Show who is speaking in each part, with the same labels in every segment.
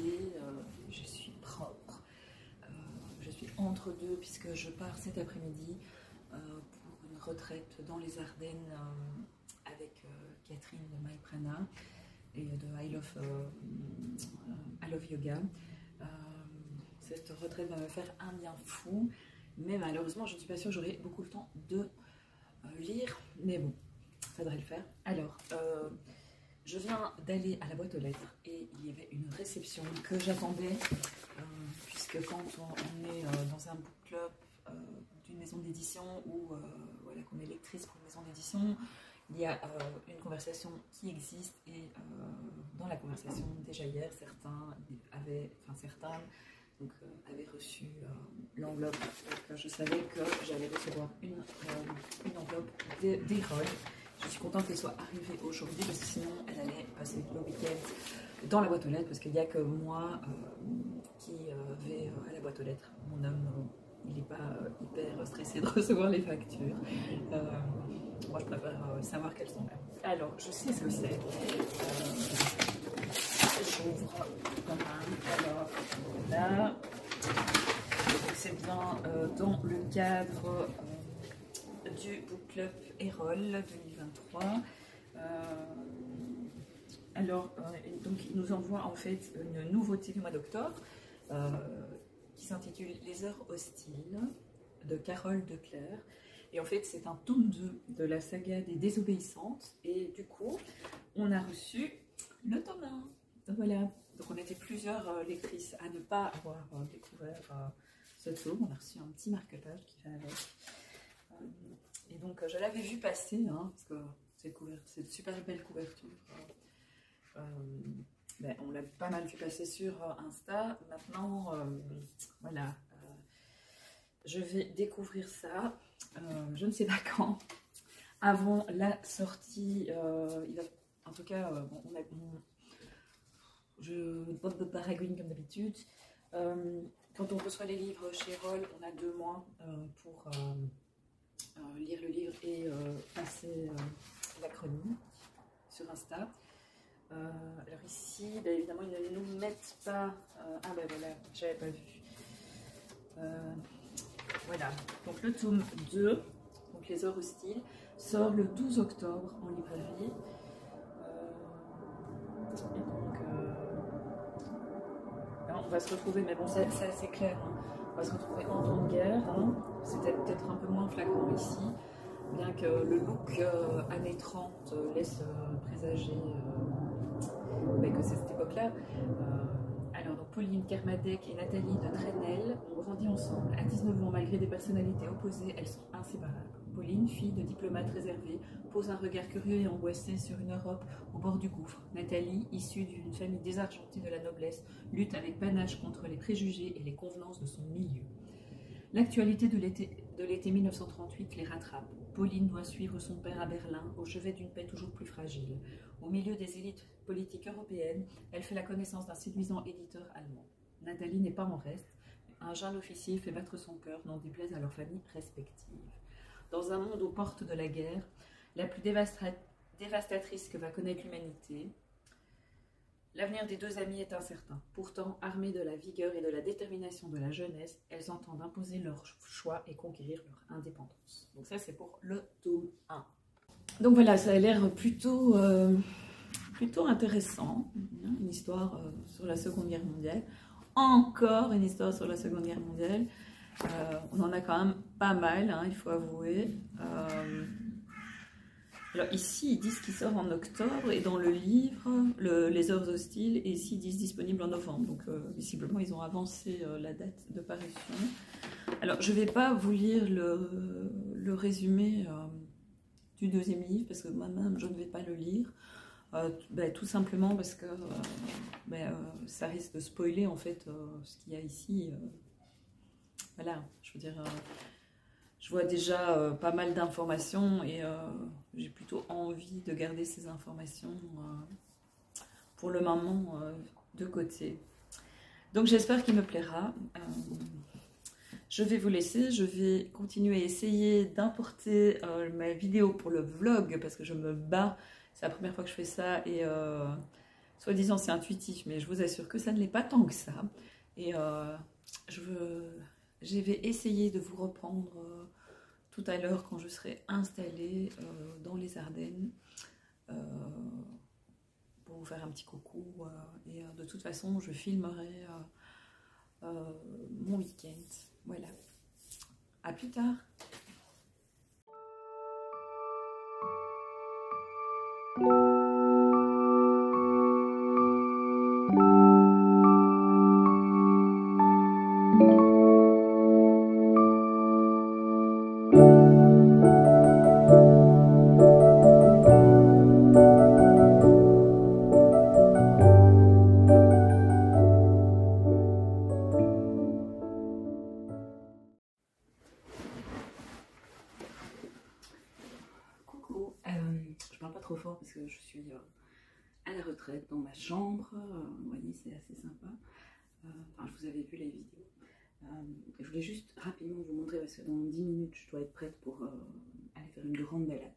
Speaker 1: regardez, je suis propre. Je suis entre deux puisque je pars cet après-midi pour une retraite dans les Ardennes avec Catherine de Myprana et de I Love Yoga. Cette retraite va me faire un bien fou, mais malheureusement je ne suis pas sûre que j'aurai beaucoup le temps de lire, mais bon, ça devrait le faire. Alors, je viens d'aller à la boîte aux lettres et il y avait une réception que j'attendais, puisque quand on est dans un book club d'une maison d'édition ou voilà, qu'on est lectrice pour une maison d'édition, il y a une conversation qui existe et dans la conversation, déjà hier, certains avaient reçu l'enveloppe. Je savais que j'allais recevoir une enveloppe d'Erol. Je suis contente qu'elle soit arrivée aujourd'hui parce que sinon elle allait passer le week-end dans la boîte aux lettres parce qu'il n'y a que moi qui vais à la boîte aux lettres. Mon homme, il n'est pas hyper stressé de recevoir les factures. Moi je préfère savoir qu'elles sont là. Alors je sais ce que c'est. J'ouvre quand même. Alors là, c'est bien dans le cadre du Book Club Erol 2023. Donc il nous envoie en fait une nouveauté du mois d'octobre qui s'intitule Les heures hostiles de Carole Declercq. Et en fait c'est un tome 2 de la saga des désobéissantes et du coup on a reçu le tome 1. Donc voilà, donc on était plusieurs lectrices à ne pas avoir découvert ce tome. On a reçu un petit marque-page qui va avec. Et donc je l'avais vu passer, hein, parce que c'est une super belle couverture. On l'a pas mal vu passer sur Insta. Maintenant, voilà, je vais découvrir ça. Je ne sais pas quand. Avant la sortie, il va, en tout cas, je baragouine comme d'habitude. Quand on reçoit les livres chez Erol, on a 2 mois pour lire le livre et passer la chronique sur Insta. Alors ici, évidemment, ils ne nous mettent pas... ah ben voilà, j'avais pas vu. Voilà, donc le tome 2, donc Les heures hostiles, sort le 12 octobre en librairie. Et donc, là, on va se retrouver, mais bon, c'est assez clair, hein. On va se retrouver en temps de guerre, hein. C'était peut-être un peu moins flagrant ici, bien que le look années 30 laisse présager que c'est cette époque-là. Alors, donc, Pauline Kermadec et Nathalie de Trenel ont grandi ensemble. À 19 ans, malgré des personnalités opposées, elles sont inséparables. Pauline, fille de diplomate réservé, pose un regard curieux et angoissé sur une Europe au bord du gouffre. Nathalie, issue d'une famille désargentée de la noblesse, lutte avec panache contre les préjugés et les convenances de son milieu. L'actualité de l'été 1938 les rattrape. Pauline doit suivre son père à Berlin, au chevet d'une paix toujours plus fragile. Au milieu des élites politiques européennes, elle fait la connaissance d'un séduisant éditeur allemand. Nathalie n'est pas en reste. Un jeune officier fait battre son cœur, n'en déplaise à leurs familles respectives. Dans un monde aux portes de la guerre, la plus dévastatrice que va connaître l'humanité, l'avenir des 2 amies est incertain. Pourtant, armées de la vigueur et de la détermination de la jeunesse, elles entendent imposer leur choix et conquérir leur indépendance. Donc ça, c'est pour le tome 1. Donc voilà, ça a l'air plutôt intéressant. Une histoire sur la Seconde Guerre mondiale. Encore une histoire sur la Seconde Guerre mondiale. On en a quand même pas mal, hein, il faut avouer. Alors ici, ils disent qu'il sort en octobre et dans le livre, Les heures hostiles, et ici, ils disent disponible en novembre. Donc visiblement, ils ont avancé la date de parution. Alors, je ne vais pas vous lire le résumé du 2e livre parce que moi-même, je ne vais pas le lire. Tout simplement parce que ça risque de spoiler en fait ce qu'il y a ici. Voilà, je veux dire, je vois déjà pas mal d'informations et j'ai plutôt envie de garder ces informations pour le moment de côté. Donc j'espère qu'il me plaira. Je vais vous laisser, je vais continuer à essayer d'importer ma vidéo pour le vlog parce que je me bats, c'est la première fois que je fais ça et soi-disant c'est intuitif, mais je vous assure que ça ne l'est pas tant que ça. Et je vais essayer de vous reprendre tout à l'heure quand je serai installée dans les Ardennes pour vous faire un petit coucou. Et de toute façon, je filmerai mon week-end. Voilà. À plus tard. Coucou, je parle pas trop fort parce que je suis à la retraite dans ma chambre. Vous voyez, c'est assez sympa. Enfin, je vous avais vu les vidéos. Je voulais juste rapidement vous montrer parce que dans 10 minutes je dois être prête pour aller faire une grande balade.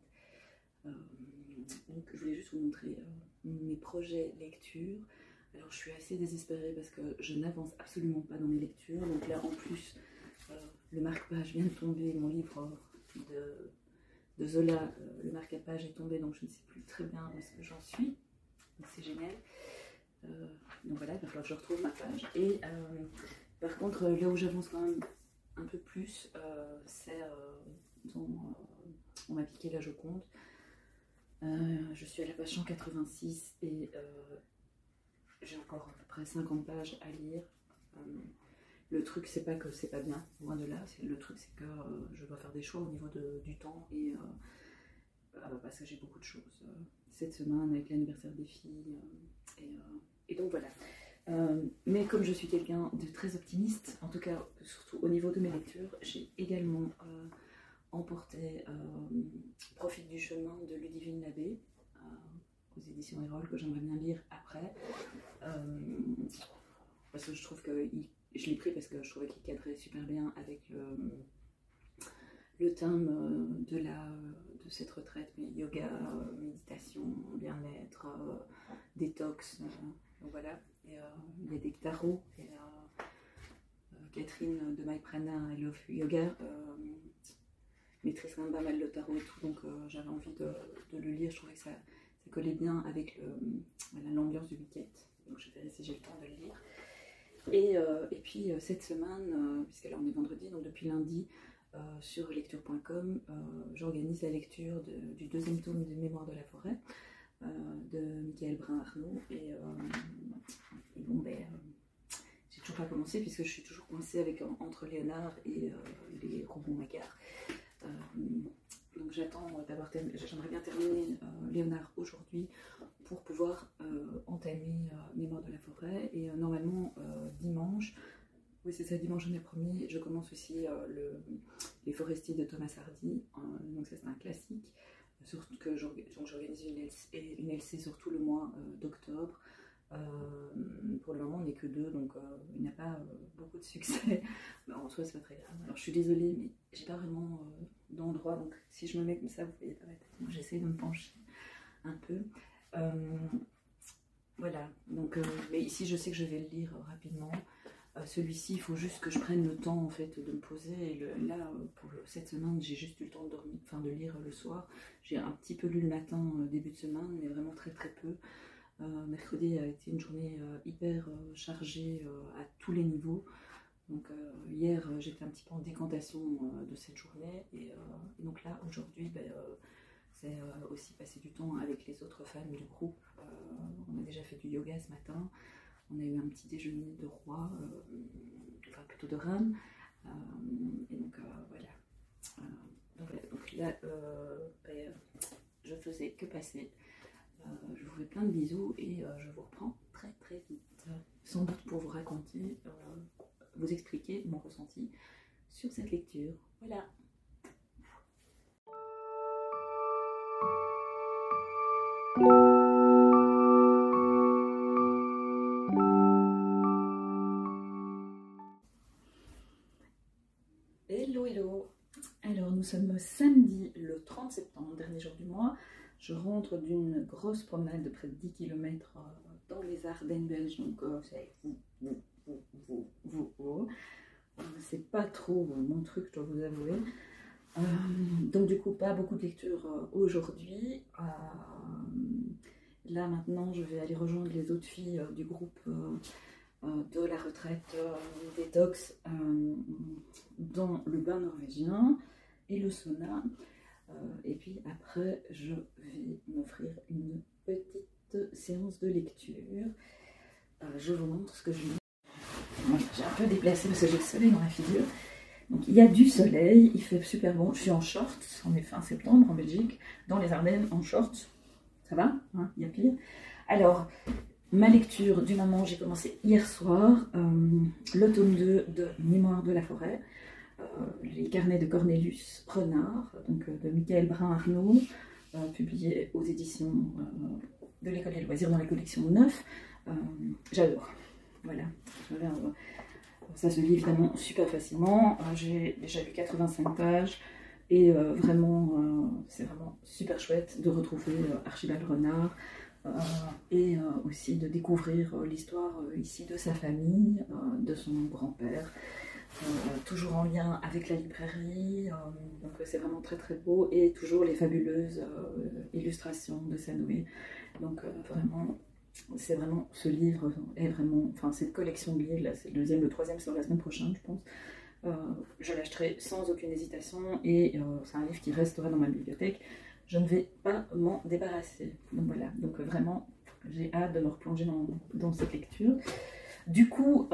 Speaker 1: Donc je voulais juste vous montrer mes projets lecture. Alors je suis assez désespérée parce que je n'avance absolument pas dans mes lectures. Donc là en plus le marque-page vient de tomber, mon livre de Zola, le marque-page est tombé, donc je ne sais plus très bien où est-ce que j'en suis. Donc c'est génial. Donc voilà, il va falloir que je retrouve ma page. Et par contre, là où j'avance quand même un peu plus, c'est on m'a piqué la Joconde. Je suis à la page 186 et j'ai encore à peu près 50 pages à lire. Le truc, c'est pas que c'est pas bien, loin de là. Le truc, c'est que je dois faire des choix au niveau du temps et parce que j'ai beaucoup de choses cette semaine avec l'anniversaire des filles et donc voilà. Mais comme je suis quelqu'un de très optimiste, en tout cas surtout au niveau de mes lectures, j'ai également emporté Profite du chemin de Ludivine Labbé aux éditions Erol, que j'aimerais bien lire après, parce que je trouve que je l'ai pris parce que je trouvais qu'il cadrait super bien avec le thème de cette retraite, mais yoga, méditation, bien-être, détox, donc voilà. Et il y a des tarots, et Catherine de Maïprana, I Love Yoga, maîtrise quand même pas mal le tarot et tout, donc j'avais envie de le lire. Je trouvais que ça collait bien avec l'ambiance du week-end, donc je verrai si j'ai le temps de le lire. Et puis cette semaine, puisque là on est vendredi, donc depuis lundi, sur lecture.com, j'organise la lecture du deuxième tome des Mémoires de la forêt de Michael Brun-Arnaud. Et bon, ben, j'ai toujours pas commencé puisque je suis toujours coincée entre Léonard et les Rougon-Macquart. Donc j'attends d'avoir terminé, j'aimerais bien terminer Léonard aujourd'hui pour pouvoir entamer Mémoires de la forêt. Et normalement dimanche, oui c'est ça, dimanche on est premier, je commence aussi Les Forestiers de Thomas Hardy, donc ça c'est un classique, surtout que j'organise une LC sur tout le mois d'octobre. Pour le moment on n'est que deux, donc il n'y a pas beaucoup de succès, mais en soi c'est pas très grave. Alors je suis désolée mais j'ai pas vraiment d'endroit, donc si je me mets comme ça vous voyez pas ma tête, moi j'essaie de me pencher un peu. Voilà, donc mais ici je sais que je vais le lire rapidement. Celui-ci, il faut juste que je prenne le temps en fait de me poser. Et là, pour cette semaine, j'ai juste eu le temps de dormir, enfin de lire le soir. J'ai un petit peu lu le matin, début de semaine, mais vraiment très très peu. Mercredi a été une journée hyper chargée à tous les niveaux. Donc hier, j'étais un petit peu en décantation de cette journée. Et donc là, aujourd'hui, ben, c'est aussi passer du temps avec les autres femmes du groupe. On a déjà fait du yoga ce matin. On a eu un petit déjeuner de roi, enfin plutôt de reine, et donc voilà. Donc là, ben, je faisais que passer. Je vous fais plein de bisous et je vous reprends très très vite. Sans doute pour vous raconter, vous expliquer mon ressenti sur cette lecture. Voilà. Hello, hello. Alors, nous sommes samedi, le 30 septembre, dernier jour du mois. Je rentre d'une grosse promenade de près de 10 km dans les Ardennes belges, donc c'est c'est pas trop mon truc, je dois vous avouer. Donc du coup, pas beaucoup de lecture aujourd'hui. Là maintenant, je vais aller rejoindre les autres filles du groupe de la retraite détox dans le bain norvégien et le sauna. Et puis après, je vais m'offrir une petite séance de lecture. Je vous montre ce que je lis. J'ai un peu déplacé parce que j'ai le soleil dans la figure. Donc il y a du soleil, il fait super bon. Je suis en short, on est fin septembre en Belgique, dans les Ardennes en short. Ça va, hein, il y a pire. Alors, ma lecture du moment, j'ai commencé hier soir, le tome 2 de Mémoire de la forêt, les carnets de Cornelius Renard, donc de Michael Brun-Arnaud, publié aux éditions de l'École des loisirs dans la collection 9. J'adore. Voilà. Ça se lit évidemment super facilement. J'ai déjà lu 85 pages et vraiment, c'est vraiment super chouette de retrouver Archibald Renard et aussi de découvrir l'histoire ici de sa famille, de son grand-père. Toujours en lien avec la librairie, donc c'est vraiment très très beau, et toujours les fabuleuses illustrations de Sanoé. Donc vraiment, c'est vraiment, ce livre est vraiment, enfin cette collection de livres, là c'est le deuxième, le troisième sort la semaine prochaine je pense. Je l'achèterai sans aucune hésitation, et c'est un livre qui restera dans ma bibliothèque. Je ne vais pas m'en débarrasser. Donc voilà, donc vraiment j'ai hâte de me replonger dans cette lecture. Du coup,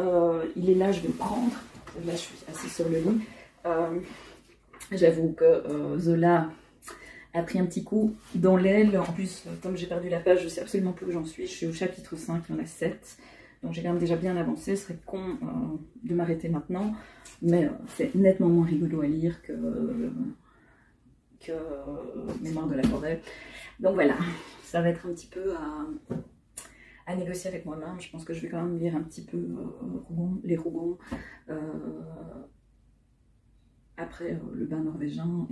Speaker 1: il est là, je vais le prendre. Là, je suis assise sur le lit. J'avoue que Zola a pris un petit coup dans l'aile. En plus, comme j'ai perdu la page, je ne sais absolument plus où j'en suis. Je suis au chapitre 5, il y en a 7. Donc j'ai quand même déjà bien avancé. Ce serait con de m'arrêter maintenant. Mais c'est nettement moins rigolo à lire que Mémoire de la forêt. Donc voilà, ça va être un petit peu à négocier avec moi-même. Je pense que je vais quand même lire un petit peu les Rougons, après le bain norvégien,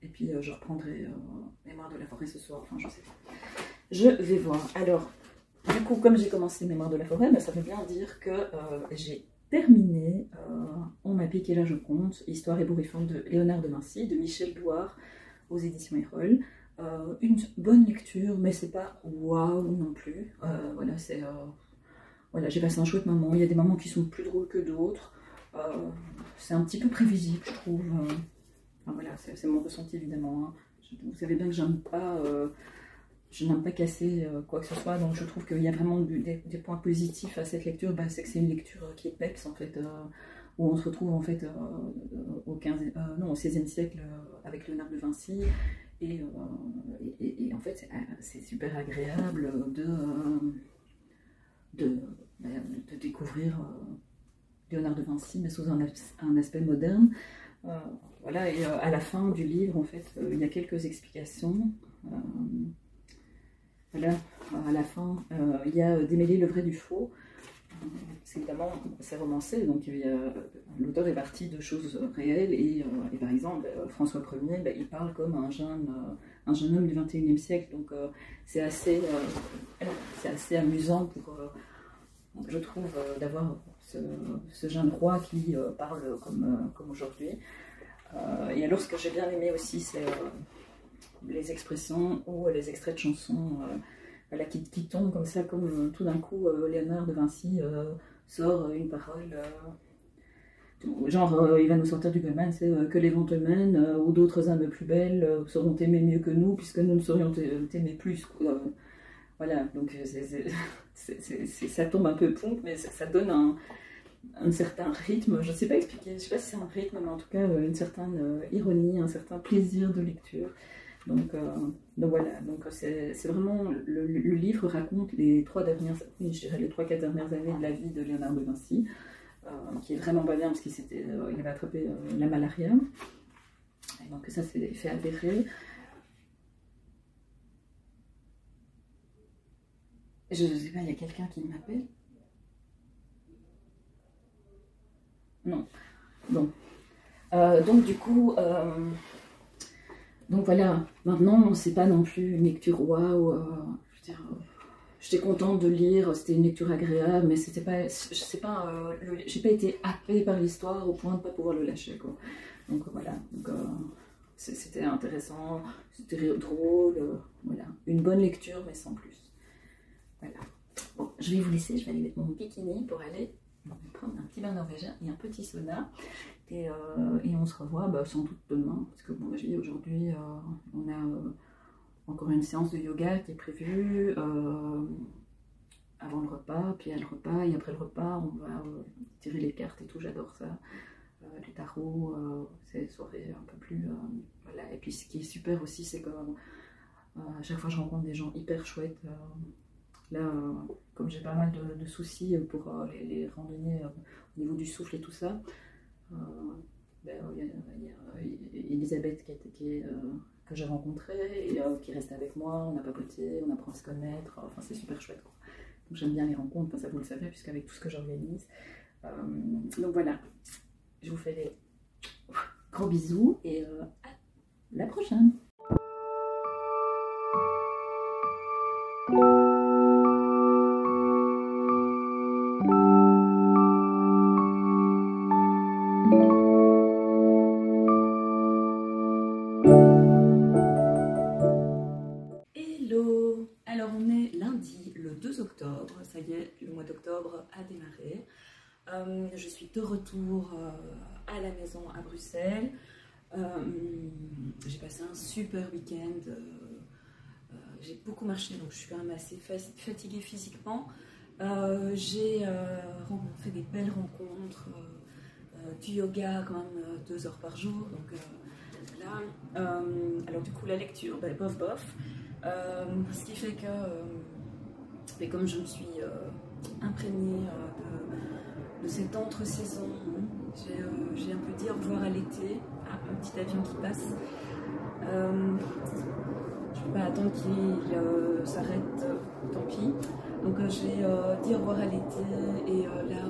Speaker 1: et puis je reprendrai Mémoire de la forêt ce soir, enfin je sais pas. Je vais voir. Alors, du coup, comme j'ai commencé Mémoire de la forêt, ben, ça veut bien dire que j'ai terminé On m'a piqué là je compte, Histoire ébouriffante de Léonard de Vinci, de Michel Douard, aux éditions Erol. Une bonne lecture, mais c'est pas waouh non plus. Voilà, c'est voilà, j'ai passé un chouette moment. Il y a des moments qui sont plus drôles que d'autres. C'est un petit peu prévisible, je trouve. Enfin, voilà, c'est mon ressenti évidemment. Hein. Vous savez bien que je n'aime pas casser quoi que ce soit, donc je trouve qu'il y a vraiment des points positifs à cette lecture. Bah, c'est que c'est une lecture qui est peps en fait, où on se retrouve en fait au 16e siècle avec Léonard de Vinci. Et en fait, c'est super agréable de découvrir Léonard de Vinci, mais sous un aspect moderne. Voilà, et à la fin du livre, en fait, il y a quelques explications. Voilà, à la fin, il y a démêler le vrai du faux. Évidemment, c'est romancé, donc l'auteur est parti de choses réelles, et par exemple, François Ier, ben, il parle comme un jeune homme du 21e siècle, donc c'est assez amusant pour, je trouve, d'avoir ce jeune roi qui parle comme aujourd'hui. Et alors, ce que j'ai bien aimé aussi, c'est les expressions ou les extraits de chansons voilà, qui tombent comme ça, comme tout d'un coup, Léonard de Vinci sort une parole, genre il va nous sortir du Goldman, c'est que les vents te mènent, ou d'autres âmes plus belles sauront t'aimer mieux que nous, puisque nous ne saurions t'aimer plus. Voilà, donc ça tombe un peu pompe, mais ça donne un certain rythme, je ne sais pas expliquer, je ne sais pas si c'est un rythme, mais en tout cas une certaine ironie, un certain plaisir de lecture. Donc voilà, donc c'est vraiment, le livre raconte les 3-4 dernières années de la vie de Léonard de Vinci, qui est vraiment pas bien parce qu'il avait attrapé la malaria. Et donc ça c'est fait avéré. Je ne sais pas, il y a quelqu'un qui m'appelle? Non. Bon. Donc du coup, donc voilà, maintenant c'est pas non plus une lecture waouh, je veux dire, j'étais contente de lire, c'était une lecture agréable, mais c'était pas, j'ai pas été happée par l'histoire au point de ne pas pouvoir le lâcher, quoi. Donc voilà, c'était intéressant, c'était drôle, voilà. Une bonne lecture, mais sans plus. Voilà. Bon, je vais vous laisser, je vais aller mettre mon bikini pour aller prendre un petit bain norvégien et un petit sauna. Et on se revoit sans doute demain, parce que bon, je dis aujourd'hui, on a encore une séance de yoga qui est prévue avant le repas, puis il y a le repas, et après le repas, on va tirer les cartes et tout, j'adore ça. Les tarots, c'est des soirées un peu plus... voilà. Et puis ce qui est super aussi, c'est que à chaque fois je rencontre des gens hyper chouettes. Là, comme j'ai pas mal de soucis pour les randonnées au niveau du souffle et tout ça, il y a Elisabeth que j'ai rencontrée et qui reste avec moi, on a papoté, on apprend à se connaître, enfin c'est super chouette, quoi. Donc j'aime bien les rencontres, ça vous le savez, puisqu'avec tout ce que j'organise. Donc voilà, je vous fais des gros bisous et à la prochaine. Hello! Alors on est lundi, le 2 octobre, ça y est, le mois d'octobre a démarré. Je suis de retour à la maison à Bruxelles. J'ai passé un super week-end. J'ai beaucoup marché, donc je suis quand même assez fatiguée physiquement. J'ai fait des belles rencontres, du yoga quand même 2 heures par jour. Donc là, alors du coup la lecture, bof bof. Ce qui fait que, comme je me suis imprégnée de cette entre-saison, j'ai un peu dit au revoir à l'été. Ah, un petit avion qui passe. Je ne peux pas attendre qu'il s'arrête, tant pis. Donc j'ai dit au revoir à l'été et là,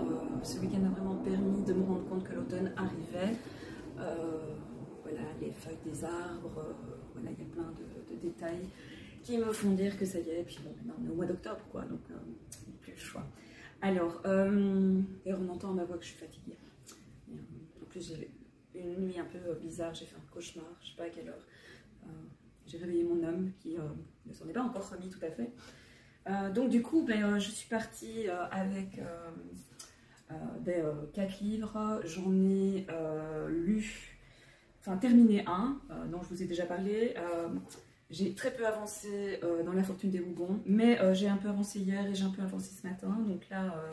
Speaker 1: ce week-end a vraiment permis de me rendre compte que l'automne arrivait. Voilà, les feuilles des arbres, voilà, il y a plein de détails qui me font dire que ça y est. Et puis bon, maintenant on est au mois d'octobre, quoi, donc plus le choix. Alors, d'ailleurs on entend à ma voix que je suis fatiguée. En plus j'ai une nuit un peu bizarre, j'ai fait un cauchemar, je ne sais pas à quelle heure. J'ai réveillé mon homme qui ne s'en est pas encore remis tout à fait. Donc du coup, je suis partie avec 4 livres. J'en ai terminé un dont je vous ai déjà parlé. J'ai très peu avancé dans La Fortune des Bourbons, mais j'ai un peu avancé hier et j'ai un peu avancé ce matin. Donc là,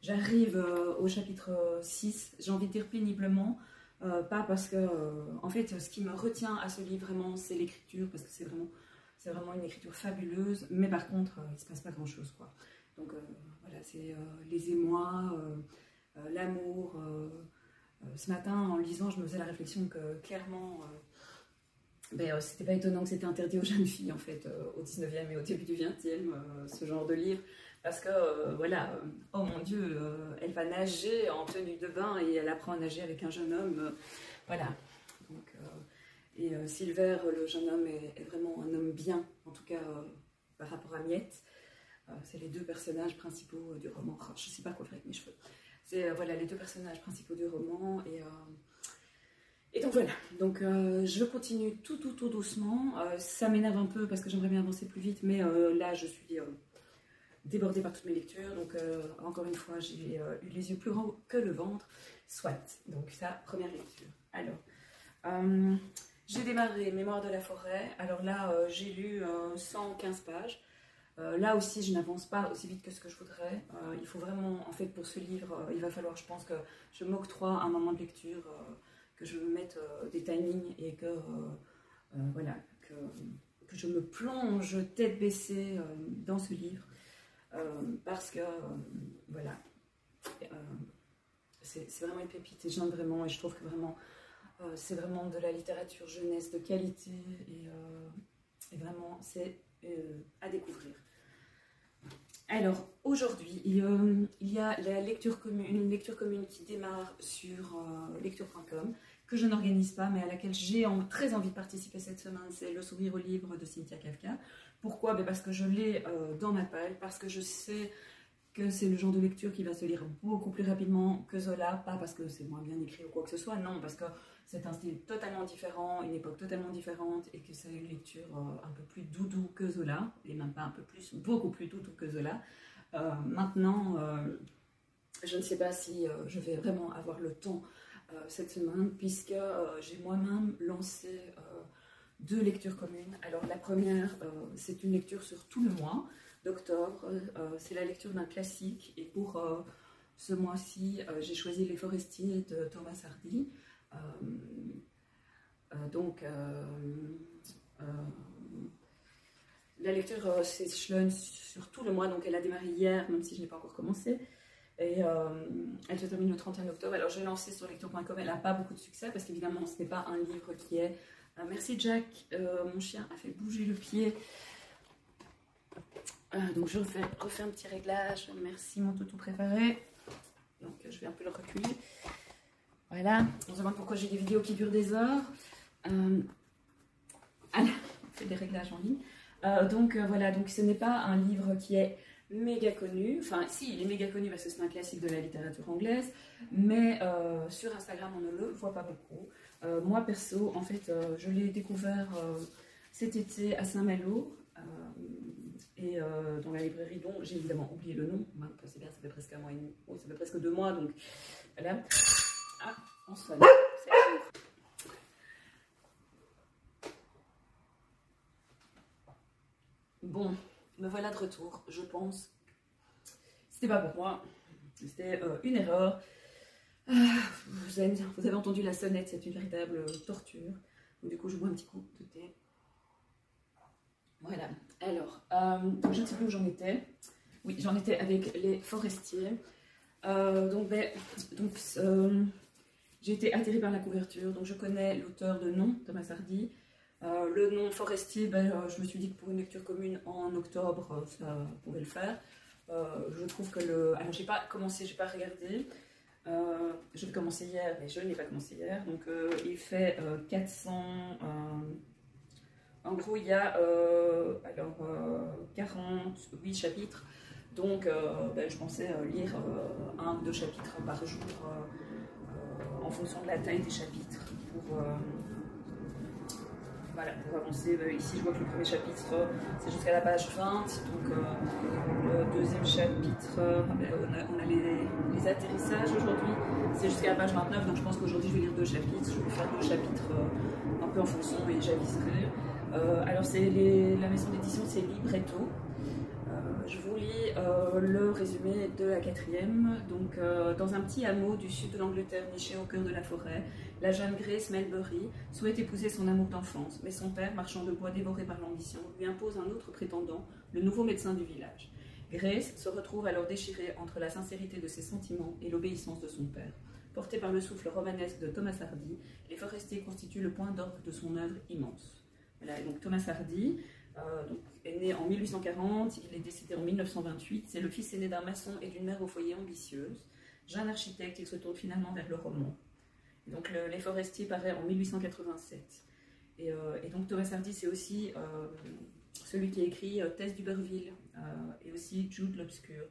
Speaker 1: j'arrive au chapitre 6, j'ai envie de dire péniblement. Pas parce que, en fait, ce qui me retient à ce livre vraiment, c'est l'écriture, parce que c'est vraiment une écriture fabuleuse, mais par contre, il ne se passe pas grand-chose, quoi. Donc voilà, c'est les émois, l'amour. Ce matin, en lisant, je me faisais la réflexion que clairement, c'était pas étonnant que c'était interdit aux jeunes filles, en fait, au 19e et au début du 20e, ce genre de livre. Parce que, voilà, oh mon Dieu, elle va nager en tenue de bain et elle apprend à nager avec un jeune homme. Voilà. Donc, Silver, le jeune homme, est vraiment un homme bien, en tout cas par rapport à Miette. C'est les 2 personnages principaux du roman. Oh, je ne sais pas quoi faire avec mes cheveux. C'est voilà, les 2 personnages principaux du roman. Et donc voilà, donc je continue tout doucement. Ça m'énerve un peu parce que j'aimerais bien avancer plus vite, mais là je suis débordée par toutes mes lectures. Donc encore une fois, j'ai eu les yeux plus grands que le ventre. Soit, donc ça, première lecture. Alors, j'ai démarré Mémoire de la forêt. Alors là, j'ai lu 115 pages. Là aussi, je n'avance pas aussi vite que ce que je voudrais. Il faut vraiment, en fait, pour ce livre, il va falloir, je pense, que je m'octroie un moment de lecture, que je me mette des timings et que, voilà, que je me plonge tête baissée dans ce livre. Parce que, voilà, c'est vraiment une pépite et j'aime vraiment, et je trouve que vraiment, c'est vraiment de la littérature jeunesse de qualité et vraiment, c'est à découvrir. Alors, aujourd'hui, il y a la lecture commune, une lecture commune qui démarre sur lecture.com, que je n'organise pas, mais à laquelle j'ai très envie de participer cette semaine. C'est Le Sourire au livre de Cynthia Kafka.
Speaker 2: Pourquoi? Ben parce que je l'ai dans ma palle, parce que je sais que c'est le genre de lecture qui va se lire beaucoup plus rapidement que Zola, pas parce que c'est moins bien écrit ou quoi que ce soit, non, parce que c'est un style totalement différent, une époque totalement différente, et que c'est une lecture un peu plus doudou que Zola, et même pas un peu plus, beaucoup plus doudou que Zola. Maintenant, je ne sais pas si je vais vraiment avoir le temps cette semaine, puisque j'ai moi-même lancé 2 lectures communes. Alors la première, c'est une lecture sur tout le mois d'octobre, c'est la lecture d'un classique, et pour ce mois-ci, j'ai choisi Les Forestiers de Thomas Hardy. La lecture s'échelonne sur tout le mois, donc elle a démarré hier, même si je n'ai pas encore commencé, et elle se termine le 31 octobre. Alors je l'ai lancée sur lecture.com, elle n'a pas beaucoup de succès, parce qu'évidemment ce n'est pas un livre qui est... merci Jack, mon chien a fait bouger le pied. Donc je refais un petit réglage. Merci mon toutou préféré. Donc je vais un peu le reculer. Voilà. On se demande pourquoi j'ai des vidéos qui durent des heures. On fait des réglages en ligne. Voilà, donc ce n'est pas un livre qui est méga connu. Enfin si, il est méga connu parce que c'est un classique de la littérature anglaise. Mais sur Instagram on ne le voit pas beaucoup. Moi perso, en fait, je l'ai découvert cet été à Saint-Malo. Et dans la librairie dont j'ai évidemment oublié le nom, c'est bien, ça fait presque un mois et demi, oh, ça fait presque 2 mois, donc voilà. Ah, on sonne, c'est jour. Bon, me voilà de retour, je pense. C'était pas pour moi, c'était une erreur. Vous avez entendu la sonnette, c'est une véritable torture. Donc, du coup, je bois un petit coup de thé. Voilà, alors, je ne sais plus où j'en étais. Oui, j'en étais avec Les Forestiers. J'ai été atterrée par la couverture, donc je connais l'auteur de nom, Thomas Hardy. Le nom Forestier, je me suis dit que pour une lecture commune en octobre, ça pouvait le faire. Je trouve que alors, j'ai pas commencé, j'ai pas regardé. Je vais commencer hier, mais je n'ai pas commencé hier. Donc, il fait 400... En gros, il y a 48 chapitres, donc je pensais lire 1 ou 2 chapitres par jour en fonction de la taille des chapitres pour avancer. Ici, je vois que le premier chapitre, c'est jusqu'à la page 20, donc le deuxième chapitre, on a les atterrissages aujourd'hui, c'est jusqu'à la page 29, donc je pense qu'aujourd'hui, je vais lire 2 chapitres, je vais faire 2 chapitres un peu en fonction et j'aviserai. Alors la maison d'édition c'est Libretto. Je vous lis le résumé de la 4e. Donc, dans un petit hameau du sud de l'Angleterre niché au cœur de la forêt, la jeune Grace Melbury souhaite épouser son amour d'enfance, mais son père, marchand de bois dévoré par l'ambition, lui impose un autre prétendant, le nouveau médecin du village. Grace se retrouve alors déchirée entre la sincérité de ses sentiments et l'obéissance de son père. Porté par le souffle romanesque de Thomas Hardy, Les Forestiers constituent le point d'orgue de son œuvre immense. Voilà, donc Thomas Hardy est né en 1840, il est décédé en 1928. C'est le fils aîné d'un maçon et d'une mère au foyer ambitieuse. Jeune architecte, il se tourne finalement vers le roman. Et donc Les Forestiers paraît en 1887. Et donc Thomas Hardy, c'est aussi celui qui a écrit Tess d'Uberville et aussi Jude l'Obscur,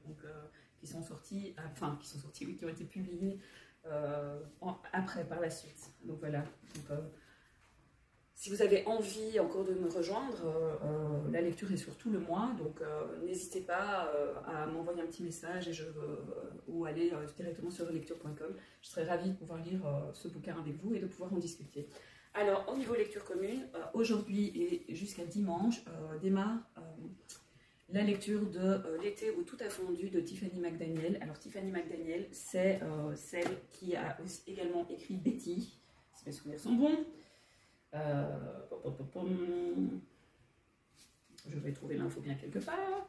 Speaker 2: qui sont sortis, oui, qui ont été publiés après, par la suite. Donc voilà. Donc, si vous avez envie encore de me rejoindre, la lecture est sur tout le mois, donc n'hésitez pas à m'envoyer un petit message ou aller directement sur lecture.com. Je serais ravie de pouvoir lire ce bouquin avec vous et de pouvoir en discuter. Alors, au niveau lecture commune, aujourd'hui et jusqu'à dimanche, démarre la lecture de L'été où tout a fondu de Tiffany McDaniel. Alors, Tiffany McDaniel, c'est celle qui a également écrit Betty, si mes souvenirs sont bons. Je vais trouver l'info bien quelque part.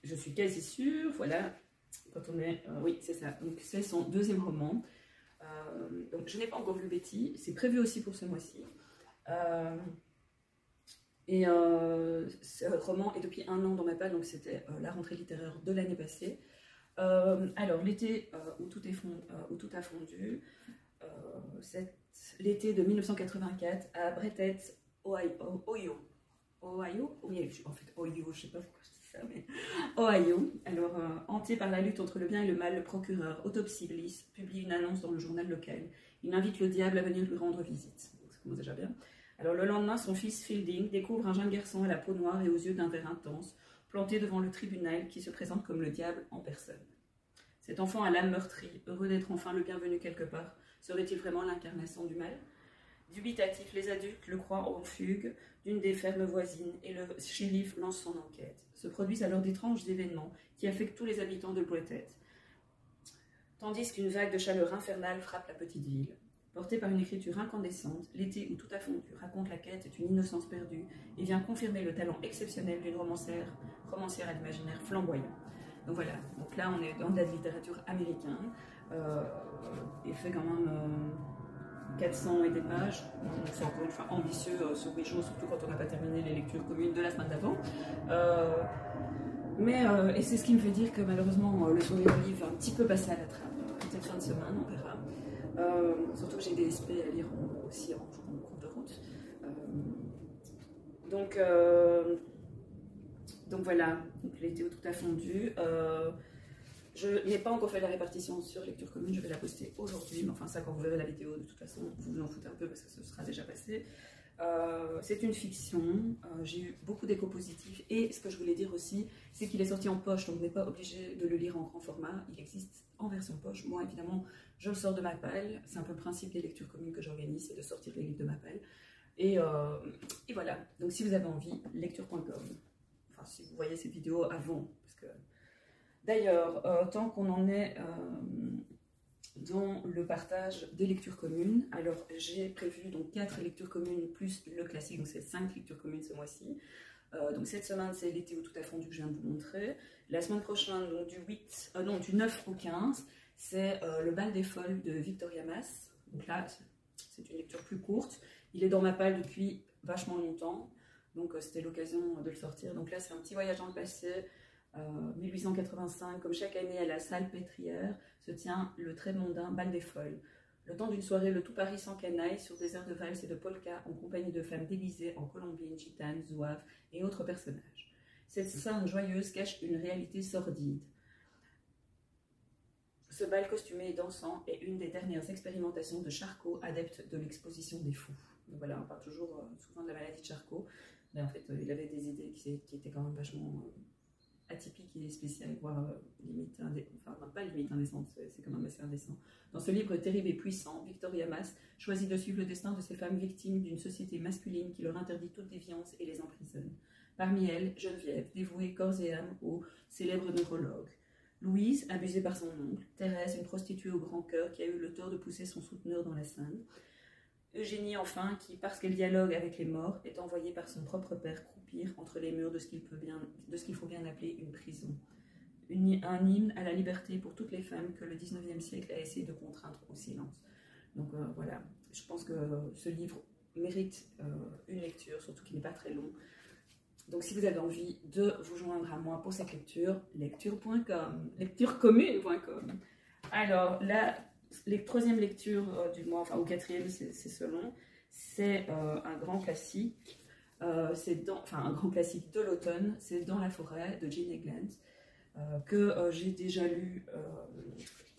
Speaker 2: Je suis quasi sûre. Voilà. Quand on est, oui, c'est ça. Donc c'est son 2e roman. Donc je n'ai pas encore lu Betty. C'est prévu aussi pour ce mois-ci. Ce roman est depuis 1 an dans ma palle. Donc c'était la rentrée littéraire de l'année passée. Alors l'été où tout a fondu. C'est l'été de 1984 à Brethet, Ohio. Ohio. Oui, en fait, Ohio, je sais pas pourquoi je dis ça, mais Ohio. Alors, hanté par la lutte entre le bien et le mal, le procureur Autopsy Bliss publie une annonce dans le journal local. Il invite le diable à venir lui rendre visite. Donc, ça commence déjà bien. Alors, le lendemain, son fils Fielding découvre un jeune garçon à la peau noire et aux yeux d'un vert intense, planté devant le tribunal qui se présente comme le diable en personne. Cet enfant à l'âme meurtrie, heureux d'être enfin le bienvenu quelque part, serait-il vraiment l'incarnation du mal? Dubitatif, les adultes le croient en fugue d'une des fermes voisines et le shérif lance son enquête. Se produisent alors d'étranges événements qui affectent tous les habitants de Bretted, tandis qu'une vague de chaleur infernale frappe la petite ville. Portée par une écriture incandescente, L'été où tout a fondu raconte la quête d'une innocence perdue et vient confirmer le talent exceptionnel d'une romancière à l'imaginaire flamboyant. Donc voilà, donc là on est dans de la littérature américaine, et fait quand même 400 et des pages, donc c'est encore une fois ambitieux sur 8 jours, surtout quand on n'a pas terminé les lectures communes de la semaine d'avant. Et c'est ce qui me fait dire que malheureusement le sourire au livre va un petit peu passer à la trappe, peut-être fin de semaine, on verra. Surtout que j'ai des SP à lire aussi en cours de route. Donc voilà, donc l'été où tout a fondu. Je n'ai pas encore fait la répartition sur lecture commune, je vais la poster aujourd'hui, mais enfin ça quand vous verrez la vidéo de toute façon, vous vous en foutez un peu parce que ce sera déjà passé. C'est une fiction, j'ai eu beaucoup d'échos positifs et ce que je voulais dire aussi, c'est qu'il est sorti en poche, donc on n'est pas obligé de le lire en grand format, il existe en version poche. Moi évidemment, je le sors de ma palle, c'est un peu le principe des lectures communes que j'organise, c'est de sortir les livres de ma palle. Et voilà, donc si vous avez envie, lecture.com, enfin si vous voyez cette vidéo avant, parce que... D'ailleurs, tant qu'on en est dans le partage des lectures communes, alors j'ai prévu donc 4 lectures communes plus le classique, donc c'est 5 lectures communes ce mois-ci. Donc cette semaine c'est L'été où tout a fondu que je viens de vous montrer. La semaine prochaine, donc du 9 au 15, c'est Le bal des folles de Victoria Mass. Donc là, c'est une lecture plus courte. Il est dans ma palle depuis vachement longtemps, donc c'était l'occasion de le sortir. Donc là c'est un petit voyage dans le passé. 1885, comme chaque année à la salle Pétrière, se tient le très mondain bal des folles. Le temps d'une soirée, le tout Paris s'encanaille sur des airs de valse et de polka en compagnie de femmes déguisées en colombines, gitanes, zouaves et autres personnages. Cette scène joyeuse cache une réalité sordide. Ce bal costumé et dansant est une des dernières expérimentations de Charcot, adepte de l'exposition des fous. Donc voilà, on parle toujours souvent de la maladie de Charcot, mais en fait il avait des idées qui étaient quand même vachement... atypique et spécial, voire limite enfin non, pas limite indécente, c'est quand même assez indécent. Dans ce livre terrible et puissant, Victoria Mass choisit de suivre le destin de ces femmes victimes d'une société masculine qui leur interdit toute déviance et les emprisonne. Parmi elles, Geneviève, dévouée corps et âme au célèbre neurologue. Louise, abusée par son oncle. Thérèse, une prostituée au grand cœur qui a eu le tort de pousser son souteneur dans la Seine. Eugénie, enfin, qui, parce qu'elle dialogue avec les morts, est envoyée par son propre père croupir entre les murs de ce qu'il faut bien appeler une prison. Un hymne à la liberté pour toutes les femmes que le 19e siècle a essayé de contraindre au silence. Donc voilà, je pense que ce livre mérite une lecture, surtout qu'il n'est pas très long. Donc si vous avez envie de vous joindre à moi pour cette lecture, lecture.com, lecturecommune.com. Alors là, les troisième lecture du mois, enfin au quatrième, c'est selon, c'est un grand classique, un grand classique de l'automne, c'est Dans la forêt de Jean Eglant, que j'ai déjà lu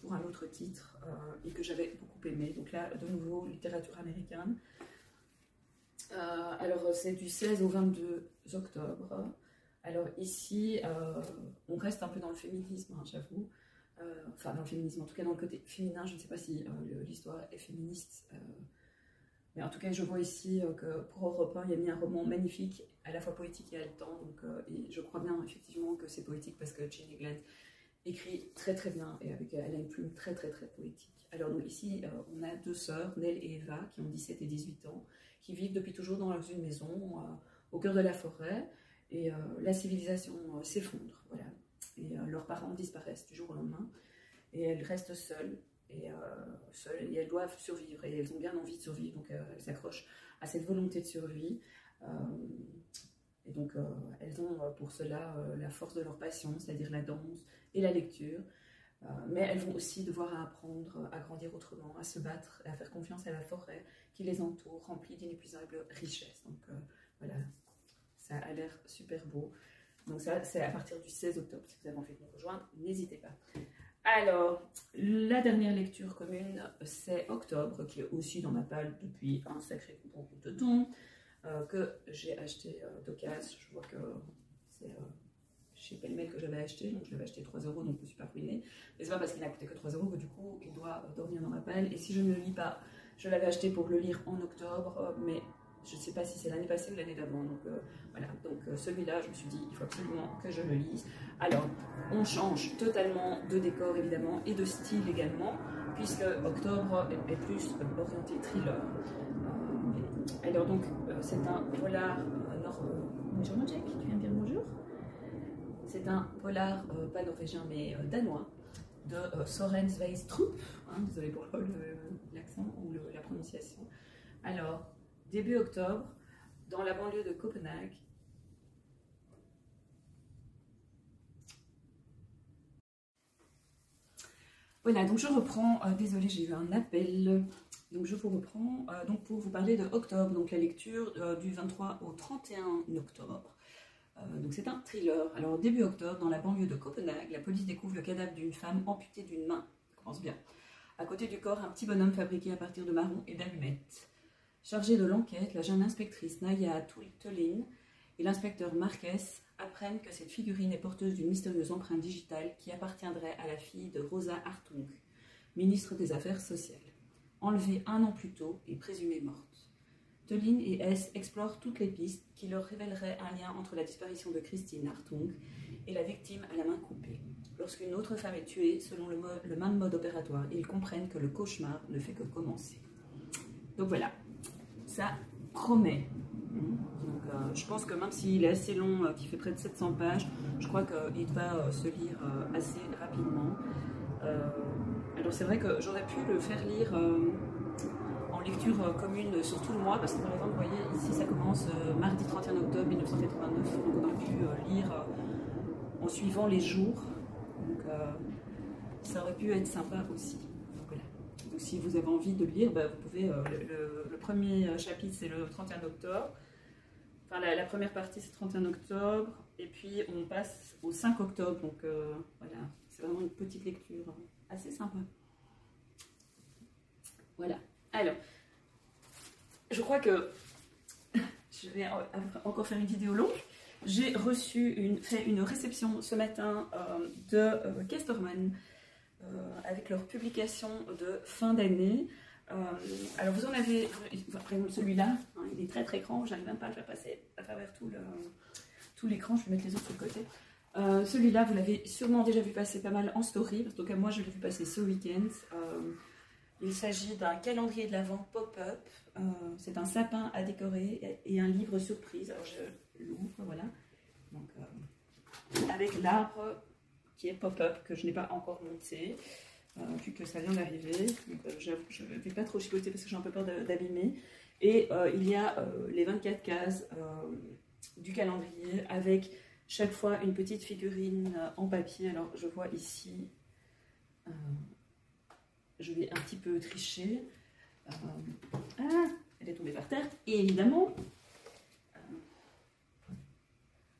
Speaker 2: pour un autre titre et que j'avais beaucoup aimé. Donc là, de nouveau, littérature américaine. Alors c'est du 16 au 22 octobre. Alors ici, on reste un peu dans le féminisme, hein, j'avoue. Enfin dans le féminisme, en tout cas dans le côté féminin, je ne sais pas si l'histoire est féministe, mais en tout cas je vois ici que pour Europe 1, il y a mis un roman magnifique, à la fois poétique et haletant, donc, et je crois bien effectivement que c'est poétique parce que Jean Eglant écrit très très bien et elle a une plume très très très poétique. Alors donc ici on a deux sœurs, Nell et Eva, qui ont 17 et 18 ans, qui vivent depuis toujours dans une maison au cœur de la forêt, et la civilisation s'effondre, voilà. Et leurs parents disparaissent du jour au lendemain, et elles restent seules, et elles doivent survivre, et elles ont bien envie de survivre, donc elles s'accrochent à cette volonté de survie, et donc elles ont pour cela la force de leur passion, c'est-à-dire la danse et la lecture, mais elles vont aussi devoir apprendre à grandir autrement, à se battre, et à faire confiance à la forêt qui les entoure, remplie d'inépuisables richesses. Donc voilà, ça a l'air super beau. Donc ça, c'est à partir du 16 octobre. Si vous avez envie de nous rejoindre, n'hésitez pas. Alors, la dernière lecture commune, c'est octobre, qui est aussi dans ma palle depuis un sacré bon bout de temps, que j'ai acheté d'occasion. Je vois que c'est chez Pellemel que j'avais acheté, donc je l'avais acheté 3 €, donc je ne me suis pas ruinée. Mais c'est pas parce qu'il n'a coûté que 3 € que du coup, il doit dormir dans ma palle. Et si je ne le lis pas, je l'avais acheté pour le lire en octobre, mais je ne sais pas si c'est l'année passée ou l'année d'avant. Donc voilà, donc celui-là, je me suis dit, il faut absolument que je le lise. Alors, on change totalement de décor évidemment et de style également, puisque octobre est plus orienté thriller. Alors donc, c'est un polar bonjour mon Jack, tu viens me dire bonjour. C'est un polar pas norvégien mais danois de Soren Sveistrup. Désolée pour l'accent ou la prononciation. Alors, début octobre, dans la banlieue de Copenhague. Voilà, donc je reprends. Désolée, j'ai eu un appel. Donc je vous reprends donc pour vous parler de octobre, donc la lecture du 23 au 31 octobre. Donc c'est un thriller. Alors début octobre, dans la banlieue de Copenhague, la police découvre le cadavre d'une femme amputée d'une main. Ça commence bien. À côté du corps, un petit bonhomme fabriqué à partir de marron et d'allumettes. Chargée de l'enquête, la jeune inspectrice Naya Tullin et l'inspecteur Marques apprennent que cette figurine est porteuse d'une mystérieuse empreinte digitale qui appartiendrait à la fille de Rosa Hartung, ministre des Affaires sociales, enlevée 1 an plus tôt et présumée morte. Tullin et S explorent toutes les pistes qui leur révéleraient un lien entre la disparition de Christine Hartung et la victime à la main coupée. Lorsqu'une autre femme est tuée, selon le même mode opératoire, ils comprennent que le cauchemar ne fait que commencer. Donc voilà, ça promet. Donc, je pense que même s'il est assez long, qu'il fait près de 700 pages, je crois qu'il va se lire assez rapidement. Alors c'est vrai que j'aurais pu le faire lire en lecture commune sur tout le mois, parce que par exemple, vous voyez, ici ça commence mardi 31 octobre 1989, donc on aurait pu lire en suivant les jours, donc ça aurait pu être sympa aussi. Donc voilà. Donc si vous avez envie de le lire, bah, vous pouvez, le premier chapitre c'est le 31 octobre, enfin la première partie c'est 31 octobre, et puis on passe au 5 octobre, donc voilà, c'est vraiment une petite lecture assez sympa. Voilà. Alors, je crois que je vais encore faire une vidéo longue. J'ai fait une réception ce matin de Casterman avec leur publication de fin d'année. Alors vous en avez, celui-là, hein, il est très très grand, j'arrive même pas à le faire passer à travers tout l'écran, je vais mettre les autres sur le côté. Celui-là, vous l'avez sûrement déjà vu passer pas mal en story, parce que moi je l'ai vu passer ce week-end. Il s'agit d'un calendrier de l'Avent pop-up, c'est un sapin à décorer et un livre surprise. Alors je l'ouvre, voilà. Donc, avec l'arbre qui est pop-up, que je n'ai pas encore monté, vu que ça vient d'arriver. Je ne vais pas trop chipoter parce que j'ai un peu peur d'abîmer. Et il y a les 24 cases du calendrier avec chaque fois une petite figurine en papier. Alors je vois ici... je vais un petit peu tricher. Elle est tombée par terre. Et évidemment,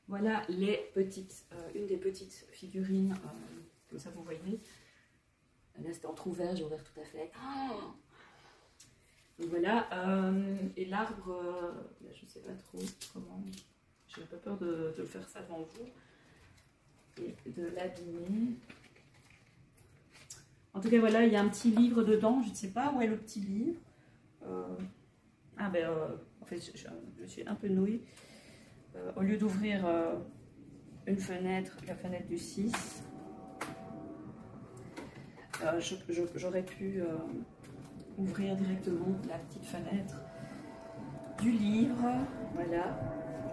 Speaker 2: voilà une des petites figurines. Comme ça, vous voyez. Là, c'était entrouvert, j'ai ouvert tout à fait. Donc voilà. Et l'arbre, là, je ne sais pas trop comment. J'ai un peu peur de le faire ça devant vous. Et de l'abîmer. En tout cas, voilà, il y a un petit livre dedans. Je ne sais pas où est le petit livre. En fait, je suis un peu nouée. Au lieu d'ouvrir une fenêtre, la fenêtre du 6, j'aurais pu ouvrir directement la petite fenêtre du livre. Voilà.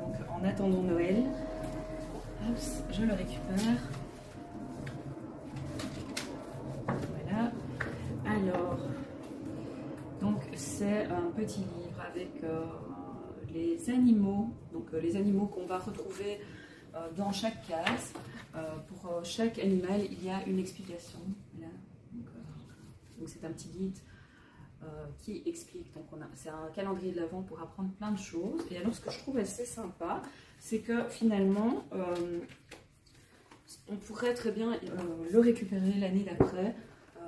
Speaker 2: Donc, en attendant Noël, je le récupère. Alors, donc c'est un petit livre avec les animaux, donc les animaux qu'on va retrouver dans chaque case. Pour chaque animal, il y a une explication. Voilà. Donc c'est un petit guide qui explique. Donc c'est un calendrier de l'Avent pour apprendre plein de choses. Et alors ce que je trouve assez sympa, c'est que finalement, on pourrait très bien le récupérer l'année d'après,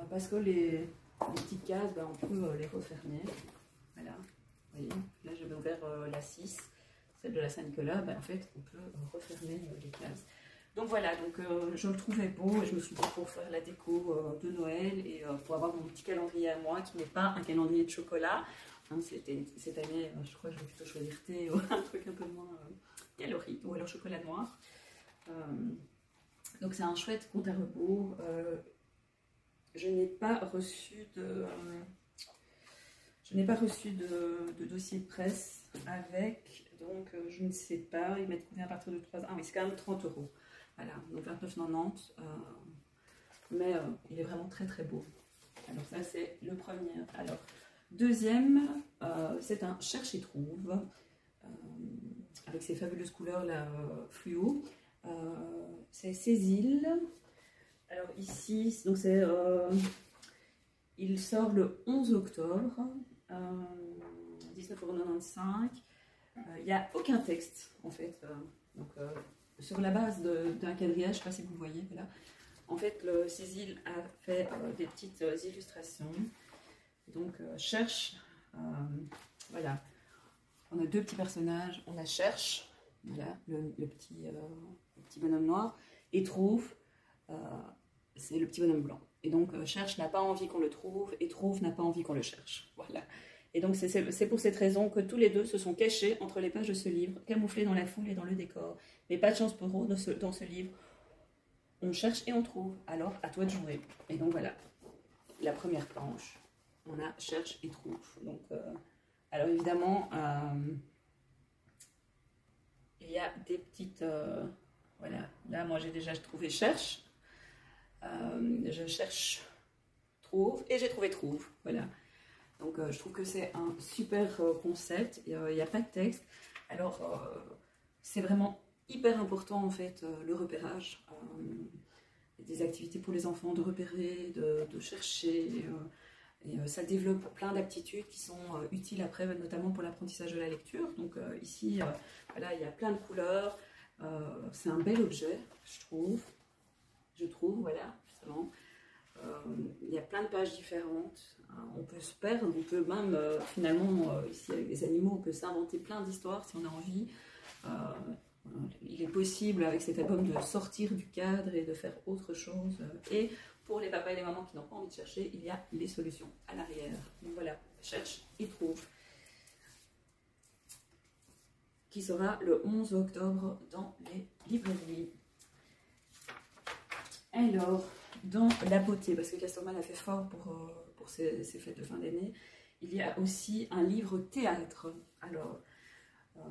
Speaker 2: parce que les petites cases, ben, on peut les refermer. Voilà, vous voyez, là j'avais ouvert la 6, celle de la Saint-Nicolas, ben, en fait on peut refermer les cases. Donc voilà, donc, je le trouvais beau et je me suis dit pour faire la déco de Noël et pour avoir mon petit calendrier à moi qui n'est pas un calendrier de chocolat. Hein, cette année, je crois que je vais plutôt choisir thé ou un truc un peu moins calorique ou alors chocolat noir. Donc c'est un chouette compte à rebours. Je n'ai pas reçu de dossier de presse avec, donc je ne sais pas, ils mettent combien à partir de 3 ans. Ah oui, c'est quand même 30 €. Voilà, donc 29,90 €, mais il est vraiment très très beau. Alors ça c'est le premier. Alors deuxième, c'est un cherche et trouve, avec ces fabuleuses couleurs là, fluo. C'est Cécile. Alors ici, donc c'est, il sort le 11 octobre, 19,95 €. Il n'y a aucun texte en fait. Donc, sur la base d'un quadrillage, je ne sais pas si vous voyez, voilà. En fait, le Cécile a fait des petites illustrations. Donc, cherche, voilà. On a deux petits personnages. On a cherche, voilà, le petit bonhomme noir, et trouve, c'est le petit bonhomme blanc. Et donc, cherche n'a pas envie qu'on le trouve, et trouve n'a pas envie qu'on le cherche. Voilà. Et donc, c'est pour cette raison que tous les deux se sont cachés entre les pages de ce livre, camouflés dans la foule et dans le décor. Mais pas de chance pour eux dans ce livre. On cherche et on trouve. Alors, à toi de jouer. Et donc, voilà. La première planche, on a cherche et trouve. Donc, alors, évidemment, il y a des petites... voilà. Là, moi, j'ai déjà trouvé cherche. Je cherche, trouve. Et j'ai trouvé trouve. Voilà. Donc, je trouve que c'est un super concept. Il n'y a pas de texte. Alors, c'est vraiment hyper important, en fait, le repérage. Des activités pour les enfants, de repérer, de chercher. Et ça développe plein d'aptitudes qui sont utiles après, notamment pour l'apprentissage de la lecture. Donc, ici, voilà, il y a plein de couleurs. C'est un bel objet, je trouve. Voilà, justement. Il y a plein de pages différentes, on peut se perdre, on peut même finalement, ici avec les animaux, on peut s'inventer plein d'histoires si on a envie. Il est possible avec cet album de sortir du cadre et de faire autre chose. Et pour les papas et les mamans qui n'ont pas envie de chercher, il y a les solutions à l'arrière. Donc voilà, cherche et trouve. Qui sera le 11 octobre dans les librairies. Alors, dans la beauté, parce que Castorman a fait fort pour ses fêtes de fin d'année, il y a aussi un livre théâtre. Alors,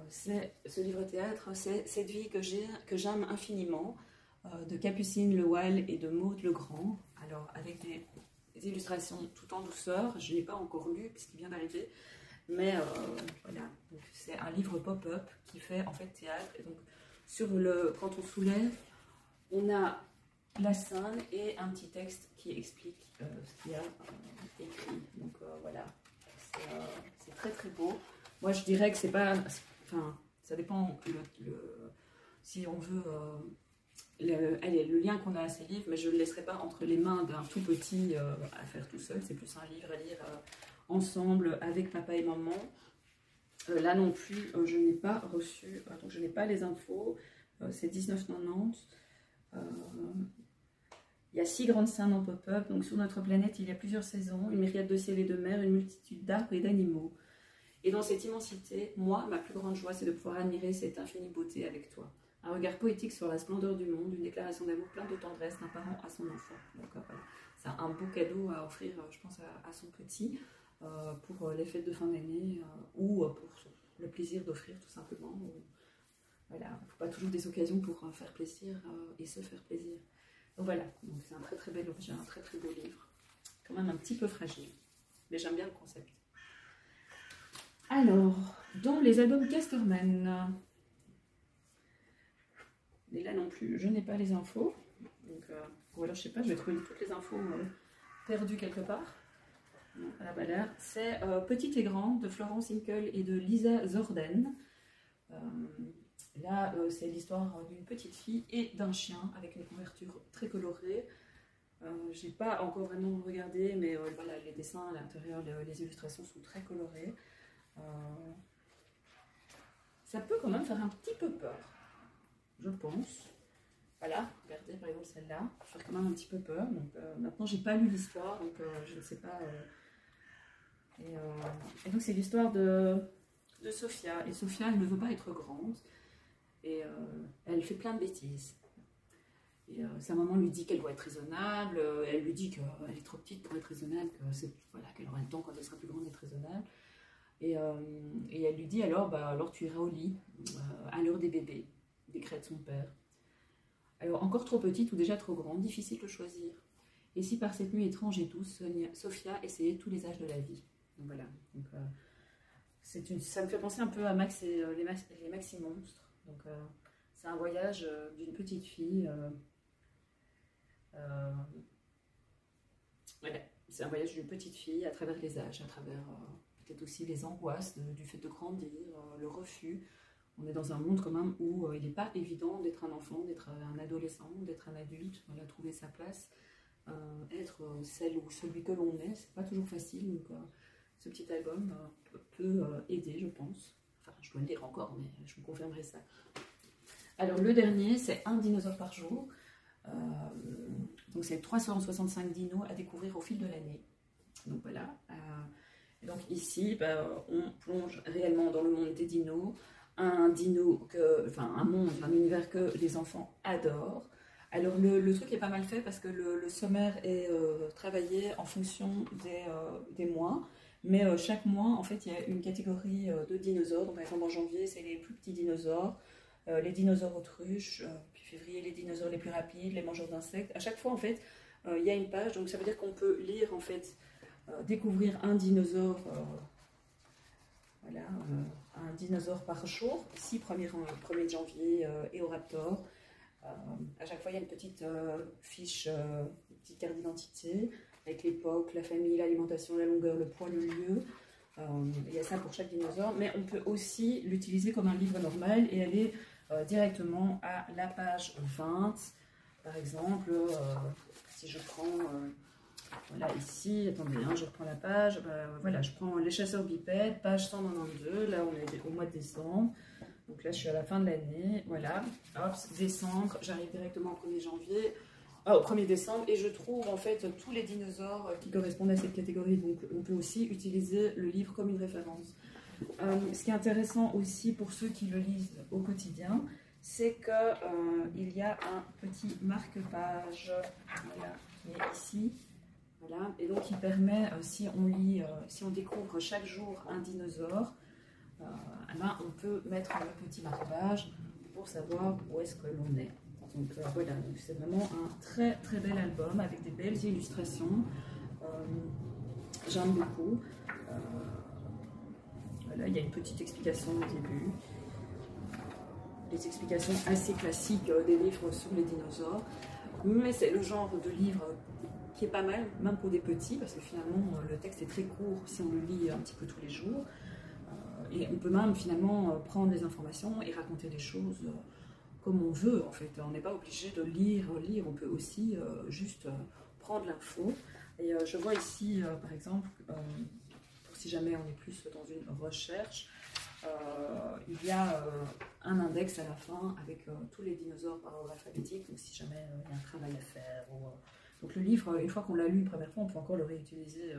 Speaker 2: ce livre théâtre, c'est Cette vie que j'aime infiniment, de Capucine Le Wail et de Maud Legrand. Alors, avec des illustrations tout en douceur. Je ne l'ai pas encore lu puisqu'il vient d'arriver, mais voilà. C'est un livre pop-up qui fait en fait théâtre. Et donc, quand on soulève, on a la scène et un petit texte qui explique ce qu'il y a écrit. Donc voilà, c'est très très beau. Moi je dirais que c'est pas... Enfin, ça dépend si on veut... le lien qu'on a à ces livres, mais je ne le laisserai pas entre les mains d'un tout petit à faire tout seul. C'est plus un livre à lire ensemble avec papa et maman. Là non plus, je n'ai pas reçu... donc je n'ai pas les infos. C'est 19,90 €. Il y a 6 grandes scènes en pop-up. Donc sur notre planète, il y a plusieurs saisons, une myriade de ciel et de mer, une multitude d'arbres et d'animaux. Et dans cette immensité, moi, ma plus grande joie, c'est de pouvoir admirer cette infinie beauté avec toi. Un regard poétique sur la splendeur du monde, une déclaration d'amour pleine de tendresse d'un parent à son enfant. Donc voilà, c'est un beau cadeau à offrir, je pense, à son petit, pour les fêtes de fin d'année, ou pour le plaisir d'offrir tout simplement. Voilà, il ne faut pas toujours des occasions pour faire plaisir et se faire plaisir. Donc voilà, c'est un très très bel objet, un très très beau livre. Quand même un petit peu fragile, mais j'aime bien le concept. Alors, dans les albums Castorman, et là non plus, je n'ai pas les infos. Donc, ou alors je sais pas, je vais trouver toutes les infos perdues quelque part. Non, elle n'a pas l'air. C'est Petite et Grande de Florence Hinkel et de Lisa Zorden. Là, c'est l'histoire d'une petite fille et d'un chien avec une couverture très colorée. Je n'ai pas encore vraiment regardé, mais voilà, les dessins à l'intérieur, les illustrations sont très colorées. Ça peut quand même faire un petit peu peur, je pense. Voilà, regardez par exemple celle-là, ça peut faire quand même un petit peu peur. Donc, maintenant, j'ai pas lu l'histoire, donc je ne sais pas. Et donc, c'est l'histoire de Sophia. Et Sophia, elle ne veut pas être grande. Et elle fait plein de bêtises. Et sa maman lui dit qu'elle doit être raisonnable. Elle lui dit qu'elle est trop petite pour être raisonnable, voilà, qu'elle aura le temps quand elle sera plus grande d'être raisonnable. Et elle lui dit alors tu iras au lit à l'heure des bébés, décrète son père. Alors encore trop petite ou déjà trop grande, difficile de choisir. Et si par cette nuit étrange et douce, Sophia essayait tous les âges de la vie. Donc voilà. Donc, ça me fait penser un peu à Max et les Maxi Monstres. Donc c'est un voyage d'une petite fille. Voilà. C'est un voyage d'une petite fille à travers les âges, à travers peut-être aussi les angoisses du fait de grandir, le refus. On est dans un monde quand même où il n'est pas évident d'être un enfant, d'être un adolescent, d'être un adulte, voilà, trouver sa place, être celle ou celui que l'on est, c'est pas toujours facile. Donc ce petit album peut aider, je pense. Enfin, je dois le lire encore, mais je vous confirmerai ça. Alors le dernier, c'est Un dinosaure par jour. Donc c'est 365 dinos à découvrir au fil de l'année. Donc voilà. Et donc ici, on plonge réellement dans le monde des dinos. Un monde, un univers que les enfants adorent. Alors le truc est pas mal fait parce que le sommaire est travaillé en fonction des mois. Mais chaque mois, en fait, il y a une catégorie de dinosaures. Donc par exemple en janvier, c'est les plus petits dinosaures. Les dinosaures autruches, puis février, les dinosaures les plus rapides, les mangeurs d'insectes. À chaque fois, en fait, il y a une page, donc ça veut dire qu'on peut lire, en fait, découvrir un dinosaure, voilà, un dinosaure par jour. Ici, 1er janvier, Eoraptor. À chaque fois, il y a une petite fiche, une petite carte d'identité, avec l'époque, la famille, l'alimentation, la longueur, le poids, le lieu. Il y a ça pour chaque dinosaure, mais on peut aussi l'utiliser comme un livre normal et aller directement à la page 20. Par exemple, si je prends, voilà ici, attendez, je reprends la page, voilà, je prends Les chasseurs bipèdes, page 192, là on est au mois de décembre, donc là je suis à la fin de l'année, voilà, hop, décembre, j'arrive directement au 1er janvier, au 1er décembre, et je trouve en fait tous les dinosaures qui correspondent à cette catégorie, donc on peut aussi utiliser le livre comme une référence. Ce qui est intéressant aussi pour ceux qui le lisent au quotidien, c'est qu'il y a un petit marque-page, voilà, qui est ici, voilà, et donc il permet, si on découvre chaque jour un dinosaure, on peut mettre le petit marque-page pour savoir où est-ce que l'on est. Donc voilà, c'est vraiment un très très bel album avec des belles illustrations. J'aime beaucoup. Voilà, il y a une petite explication au début. Des explications assez classiques des livres sur les dinosaures. Mais c'est le genre de livre qui est pas mal, même pour des petits, parce que finalement le texte est très court si on le lit un petit peu tous les jours. Et on peut même finalement prendre des informations et raconter des choses comme on veut en fait. On n'est pas obligé de lire, on peut aussi juste prendre l'info. Et je vois ici par exemple, pour si jamais on est plus dans une recherche, il y a un index à la fin avec tous les dinosaures par ordre alphabétique, donc si jamais il y a un travail à faire. Donc le livre, une fois qu'on l'a lu une première fois, on peut encore le réutiliser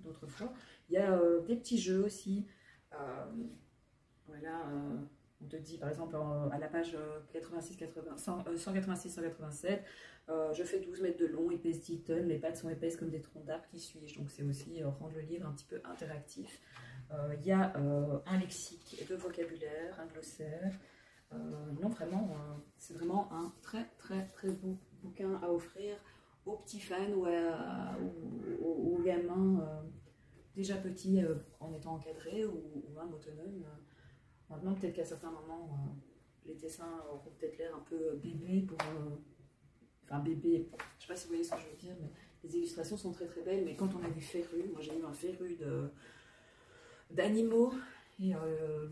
Speaker 2: d'autres fois. Il y a des petits jeux aussi. Voilà, on te dit par exemple à la page 186-187, je fais 12 mètres de long, il pèse 10 tonnes, mes pattes sont épaisses comme des troncs d'arbres, qui suis-je? Donc c'est aussi rendre le livre un petit peu interactif. Il y a un lexique de vocabulaire, un glossaire. Non, vraiment, c'est vraiment un très très très beau bouquin à offrir aux petits fans ou aux gamins déjà petits en étant encadrés ou même autonomes. Maintenant, peut-être qu'à certains moments, les dessins auront peut-être l'air un peu bébé enfin bébé, je ne sais pas si vous voyez ce que je veux dire, mais Les illustrations sont très très belles, mais quand on a du féru, moi j'ai eu un féru d'animaux, et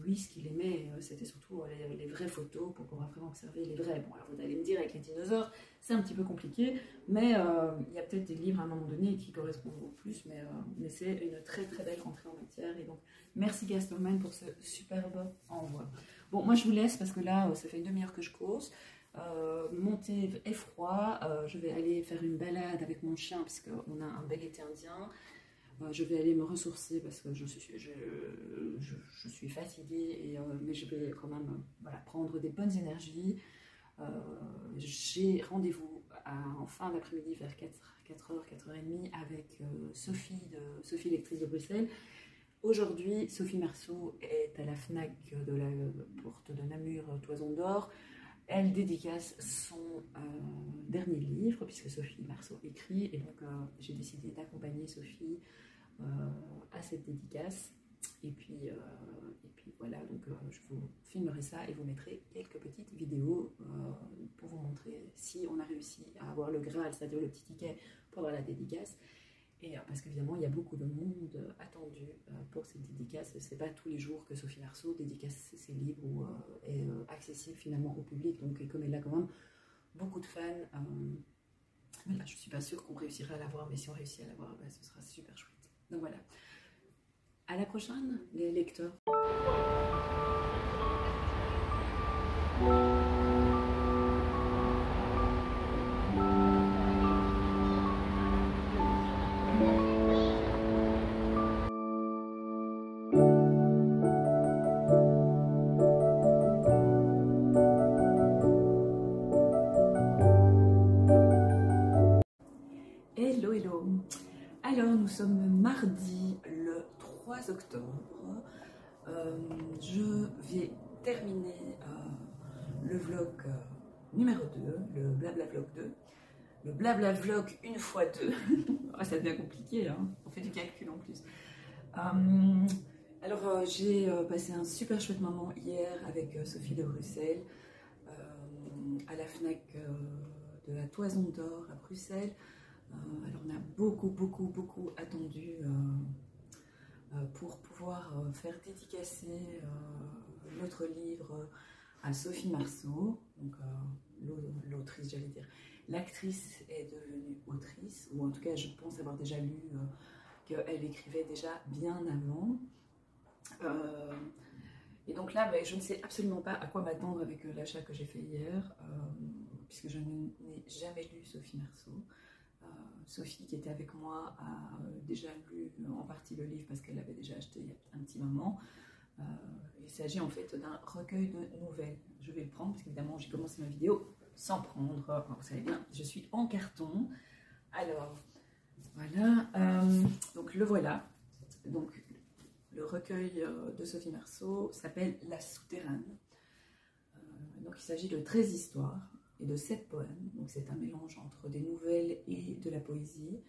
Speaker 2: lui ce qu'il aimait c'était surtout les vraies photos pour pouvoir vraiment observer les vrais. Bon alors vous allez me dire avec les dinosaures c'est un petit peu compliqué, mais il y a peut-être des livres à un moment donné qui correspondent au plus, mais c'est une très très belle rentrée en matière, et donc merci Gastelman pour ce superbe envoi. Bon moi je vous laisse parce que là ça fait une demi-heure que je cause. Mon thé est froid, je vais aller faire une balade avec mon chien puisqu'on a un bel été indien. Je vais aller me ressourcer parce que je suis fatiguée, mais je vais quand même voilà, prendre des bonnes énergies. J'ai rendez-vous en fin d'après-midi vers 4h, 4h30 avec Sophie, lectrice de Bruxelles. Aujourd'hui, Sophie Marceau est à la FNAC de la porte de Namur, Toison d'Or. Elle dédicace son dernier livre, puisque Sophie Marceau écrit, et donc j'ai décidé d'accompagner Sophie à cette dédicace. Et puis voilà, donc je vous filmerai ça et vous mettrai quelques petites vidéos pour vous montrer si on a réussi à avoir le Graal, c'est-à-dire le petit ticket pour avoir la dédicace. Et parce qu'évidemment, il y a beaucoup de monde attendu pour cette dédicace. C'est pas tous les jours que Sophie Marceau dédicace ses livres ou est accessible finalement au public. Donc, et comme elle a quand même beaucoup de fans, voilà, je suis pas sûre qu'on réussira à l'avoir, mais si on réussit à l'avoir, ben, ce sera super chouette. Donc voilà. À la prochaine, les lecteurs. Hello, hello. Alors, nous sommes mardi le 3 octobre. Je vais terminer le vlog numéro 2, le Blabla Vlog 2. Le Blabla Vlog 1 x 2. Oh, ça devient compliqué, hein. On fait du calcul en plus. Alors, j'ai passé un super chouette moment hier avec Sophie de Bruxelles à la FNAC de la Toison d'Or à Bruxelles. Alors on a beaucoup attendu pour pouvoir faire dédicacer notre livre à Sophie Marceau, donc l'autrice, j'allais dire. L'actrice est devenue autrice, ou en tout cas je pense avoir déjà lu qu'elle écrivait déjà bien avant. Et donc là, ben, je ne sais absolument pas à quoi m'attendre avec l'achat que j'ai fait hier, puisque je n'ai jamais lu Sophie Marceau. Sophie qui était avec moi a déjà lu en partie le livre parce qu'elle l'avait déjà acheté il y a un petit moment. Il s'agit en fait d'un recueil de nouvelles. Je vais le prendre parce qu'évidemment j'ai commencé ma vidéo sans prendre. Vous savez bien, je suis en carton. Alors voilà, donc le voilà. Donc le recueil de Sophie Marceau s'appelle La Souterraine. Donc il s'agit de 13 histoires et de 7 poèmes, donc c'est un mélange entre des nouvelles et de la poésie.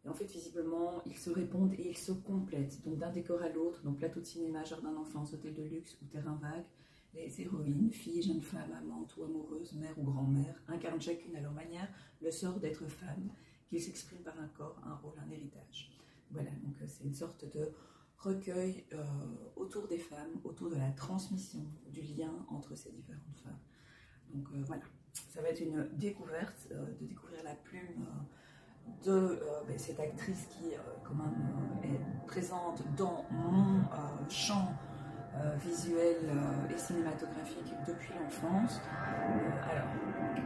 Speaker 2: Et en fait, visiblement, ils se répondent et ils se complètent, donc d'un décor à l'autre, donc plateau de cinéma, jardin d'enfance, hôtel de luxe ou terrain vague, les héroïnes, filles, jeunes femmes, amantes ou amoureuses, mères ou grand-mères, incarnent chacune à leur manière le sort d'être femme, qu'ils s'expriment par un corps, un rôle, un héritage. Voilà, donc c'est une sorte de recueil autour des femmes, autour de la transmission, du lien entre ces différentes femmes. Donc voilà, ça va être une découverte, de découvrir la plume de cette actrice qui quand même est présente dans mon champ visuel et cinématographique depuis l'enfance. Alors,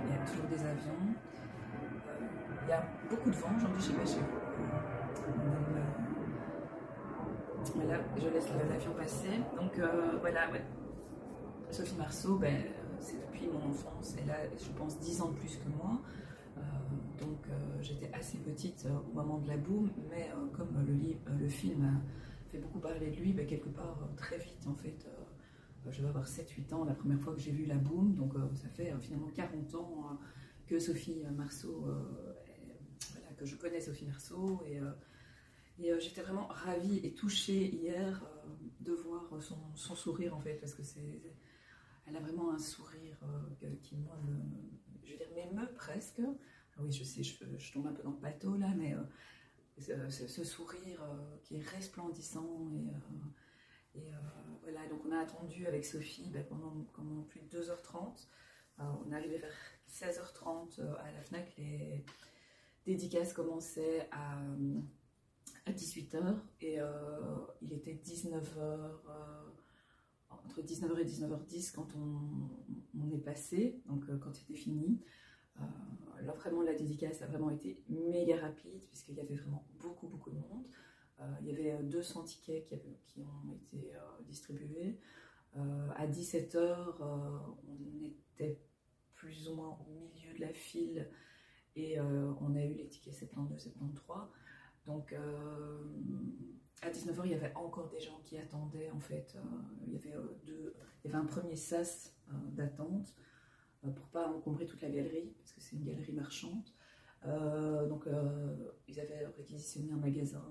Speaker 2: il y a toujours des avions, il y a beaucoup de vent, j'en dis, je sais pas chez vous. Voilà, je laisse l'avion passer. Donc voilà, ouais. Sophie Marceau, ben, c'est depuis mon enfance. Elle a, je pense, 10 ans de plus que moi. Donc j'étais assez petite au moment de la boom, mais comme le film a fait beaucoup parler de lui, ben, quelque part très vite en fait, je vais avoir 7-8 ans la première fois que j'ai vu la boom, donc ça fait finalement 40 ans que Sophie Marceau, voilà, que je connais Sophie Marceau, et j'étais vraiment ravie et touchée hier de voir son sourire en fait, parce que elle a vraiment un sourire qui moi je veux dire, m'émeut presque. oui, je sais, je tombe un peu dans le bateau là, mais ce sourire qui est resplendissant voilà, donc on a attendu avec Sophie pendant plus de 2h30. On est arrivé vers 16h30 à la FNAC, les dédicaces commençaient à 18h et il était 19h, entre 19h et 19h10 quand on est passé, donc quand c'était fini. Alors vraiment la dédicace a vraiment été méga rapide puisqu'il y avait vraiment beaucoup de monde. Il y avait 200 tickets qui ont été distribués. À 17h, on était plus ou moins au milieu de la file et on a eu les tickets 72-73. Donc à 19h, il y avait encore des gens qui attendaient en fait. Il y avait un premier sas d'attente pour pas encombrer toute la galerie parce que c'est une galerie marchande. Donc ils avaient réquisitionné un magasin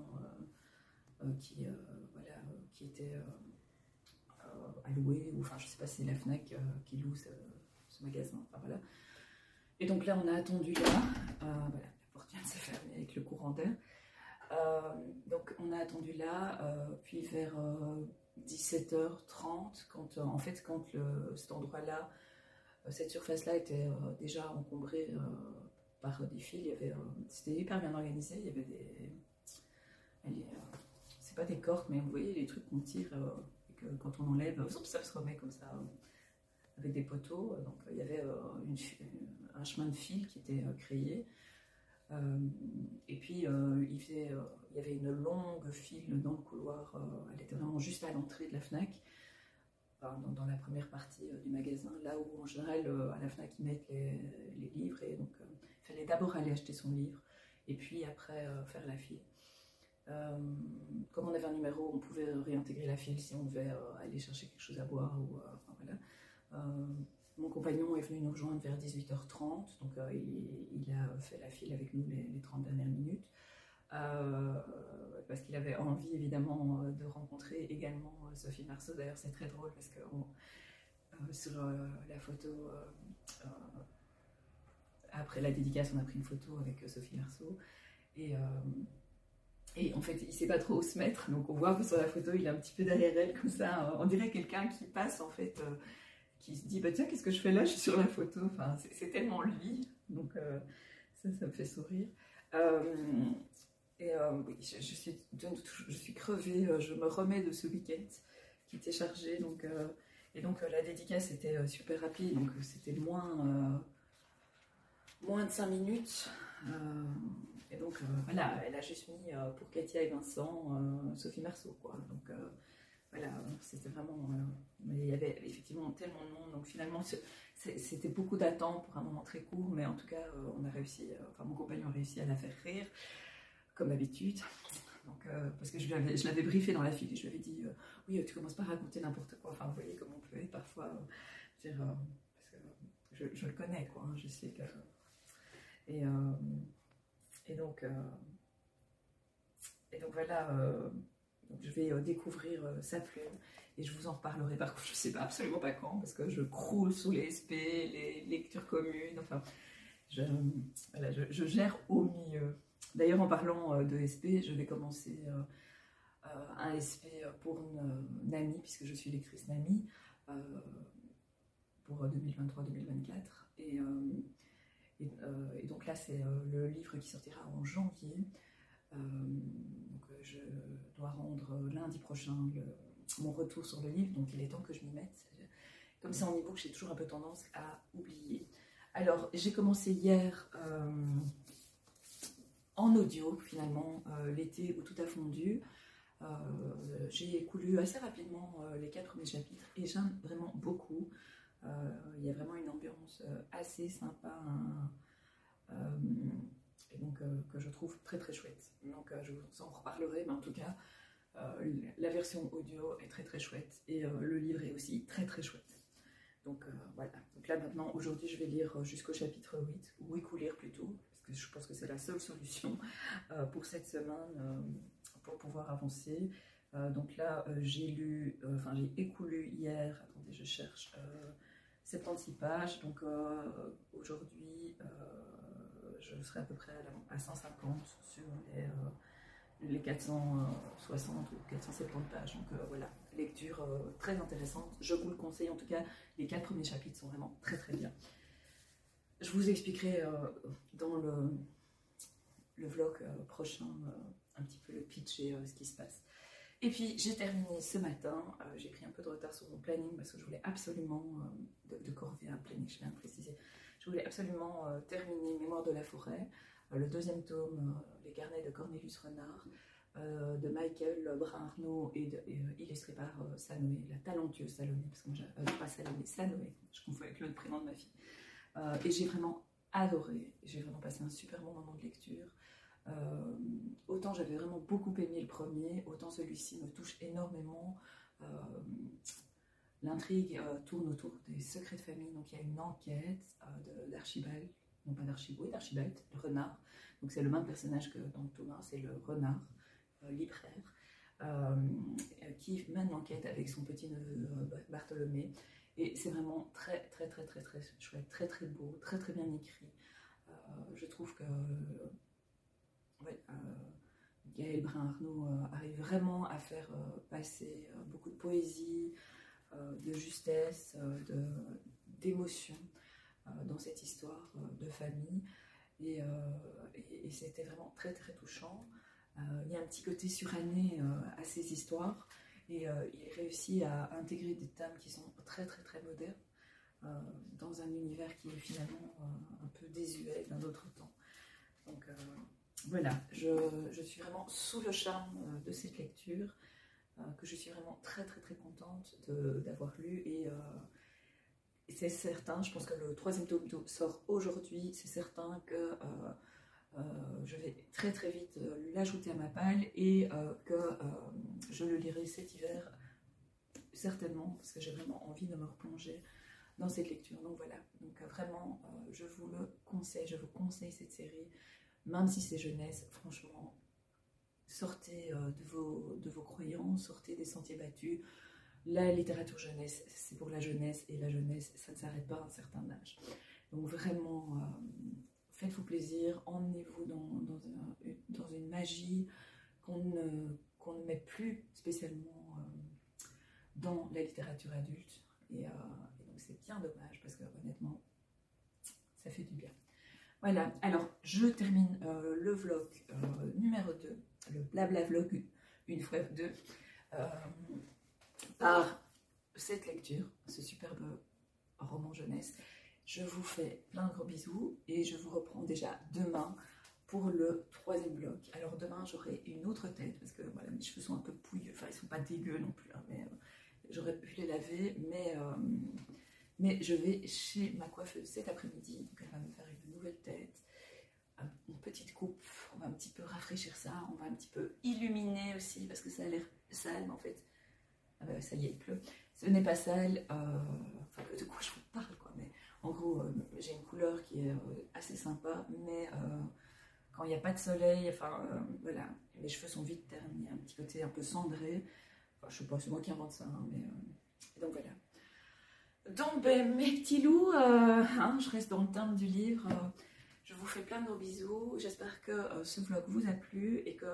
Speaker 2: qui était à louer, ou enfin je sais pas si c'est la FNAC qui loue ce magasin, enfin voilà. Et donc là on a attendu là, voilà, la porte vient de se fermer avec le courant d'air. Donc on a attendu là, puis vers 17h30, quand cet endroit-là, cette surface-là était déjà encombrée par des fils, c'était hyper bien organisé, il y avait c'est pas des cordes, mais vous voyez les trucs qu'on tire et que quand on enlève, ça se remet comme ça avec des poteaux. Donc il y avait un chemin de fil qui était créé. Et puis il y avait une longue file dans le couloir. Elle était vraiment juste à l'entrée de la FNAC, dans la première partie du magasin, là où en général à la FNAC ils mettent les livres, et donc il fallait d'abord aller acheter son livre et puis après faire la file. Comme on avait un numéro, on pouvait réintégrer la file si on devait aller chercher quelque chose à boire. Enfin, voilà. Mon compagnon est venu nous rejoindre vers 18h30, donc il a fait la file avec nous les 30 dernières minutes, parce qu'il avait envie évidemment de rencontrer également Sophie Marceau. D'ailleurs c'est très drôle parce que sur la photo, après la dédicace, on a pris une photo avec Sophie Marceau, et en fait, il ne sait pas trop où se mettre, donc on voit que sur la photo, il est un petit peu derrière elle, comme ça. On dirait quelqu'un qui passe, en fait, qui se dit, bah tiens, qu'est-ce que je fais là? Je suis sur la photo. Enfin, c'est tellement lui, donc ça me fait sourire. Oui, je suis crevée, je me remets de ce week-end qui était chargé, donc la dédicace était super rapide, donc c'était moins de 5 minutes. Et donc voilà, elle a juste mis pour Katia et Vincent Sophie Marceau, quoi. Donc voilà, c'était vraiment. Mais il y avait effectivement tellement de monde, donc finalement c'était beaucoup d'attente pour un moment très court, mais en tout cas on a réussi, enfin mon compagnon a réussi à la faire rire, comme d'habitude. Donc, parce que je l'avais briefé dans la file et je lui avais dit oui, tu commences pas à raconter n'importe quoi. Enfin, vous voyez comment on peut parfois dire, parce que je le connais, quoi. Hein, je sais que. Et donc voilà, donc je vais découvrir sa plume et je vous en reparlerai. Par contre, je ne sais pas, absolument pas quand, parce que je croule sous les SP, les lectures communes, enfin, voilà, je gère au mieux. D'ailleurs, en parlant de SP, je vais commencer un SP pour une amie, puisque je suis lectrice NAMI, pour 2023-2024. Et donc là, c'est le livre qui sortira en janvier. Donc je dois rendre lundi prochain mon retour sur le livre, donc il est temps que je m'y mette. Comme c'est en e-book, j'ai toujours un peu tendance à oublier. Alors, j'ai commencé hier en audio, finalement, l'été où tout a fondu. J'ai écoulé assez rapidement les 4 premiers chapitres et j'aime vraiment beaucoup. Il y a vraiment une ambiance assez sympa, et donc que je trouve très très chouette. Donc je vous en reparlerai, mais en tout cas la version audio est très très chouette et le livre est aussi très très chouette. Donc voilà, donc là maintenant aujourd'hui je vais lire jusqu'au chapitre 8, ou écouler plutôt, parce que je pense que c'est la seule solution pour cette semaine pour pouvoir avancer. Donc là j'ai écoulé hier, attendez je cherche, 76 pages, donc aujourd'hui je serai à peu près à 150 sur les 460 ou 470 pages. Donc voilà, lecture très intéressante. Je vous le conseille, en tout cas, les 4 premiers chapitres sont vraiment très très bien. Je vous expliquerai dans le vlog prochain un petit peu le pitch et ce qui se passe. Et puis j'ai terminé ce matin, j'ai pris un peu de retard sur mon planning parce que je voulais absolument, de corvée à planning, je viens de préciser, je voulais absolument terminer Mémoire de la forêt, le 2e tome, Les carnets de Cornelius Renard, de Michael Brun-Arnaud et illustré par Sanoé, la talentueuse Salomé, parce que moi pas Salomé, Sanoé, je confonds avec le prénom de ma fille. Et j'ai vraiment adoré, j'ai vraiment passé un super bon moment de lecture. Autant j'avais vraiment beaucoup aimé le premier, autant celui-ci me touche énormément. L'intrigue tourne autour des secrets de famille, donc il y a une enquête d'Archibald, non pas d'Archibald, oui d'Archibald, le renard, donc c'est le même personnage que dans le tome 1, c'est le renard, libraire, qui mène l'enquête avec son petit-neveu Bartholomé, et c'est vraiment très très très très très chouette, très très beau, très très bien écrit. Je trouve que ouais, Gaël Brun-Arnaud arrive vraiment à faire passer beaucoup de poésie, de justesse, d'émotion dans cette histoire de famille, et c'était vraiment très très touchant. Il y a un petit côté suranné à ces histoires, et il réussit à intégrer des thèmes qui sont très très très modernes dans un univers qui est finalement un peu désuet d'un autre temps. Donc voilà, je suis vraiment sous le charme de cette lecture, que je suis vraiment très très très contente d'avoir lu, et c'est certain, je pense que le 3e tome sort aujourd'hui, c'est certain que je vais très très vite l'ajouter à ma palle, et que je le lirai cet hiver, certainement, parce que j'ai vraiment envie de me replonger dans cette lecture. Donc voilà, donc vraiment je vous le conseille, je vous conseille cette série. Même si c'est jeunesse, franchement, sortez de vos croyances, sortez des sentiers battus. La littérature jeunesse, c'est pour la jeunesse, et la jeunesse, ça ne s'arrête pas à un certain âge. Donc vraiment, faites-vous plaisir, emmenez-vous dans une magie qu'on ne met plus spécialement dans la littérature adulte. Et donc c'est bien dommage, parce que honnêtement, ça fait du bien. Voilà, alors je termine le vlog numéro 2, le blabla vlog 1x2, par cette lecture, ce superbe roman jeunesse. Je vous fais plein de gros bisous, et je vous reprends déjà demain pour le 3e vlog. Alors demain j'aurai une autre tête, parce que voilà, mes cheveux sont un peu pouilleux, enfin ils sont pas dégueux non plus, hein, mais j'aurais pu les laver, mais je vais chez ma coiffeuse cet après-midi, donc elle va me faire une nouvelle tête, une petite coupe, on va un petit peu rafraîchir ça, on va un petit peu illuminer aussi, parce que ça a l'air sale, mais en fait, ça y est, il pleut, ce n'est pas sale, enfin de quoi je vous parle quoi, mais en gros, j'ai une couleur qui est assez sympa, mais quand il n'y a pas de soleil, enfin voilà, mes cheveux sont vite ternis, il y a un petit côté un peu cendré, enfin je sais pas, c'est moi qui invente ça, hein, mais donc voilà. Donc, ben, mes petits loups, je reste dans le thème du livre. Je vous fais plein de gros bisous. J'espère que ce vlog vous a plu, et que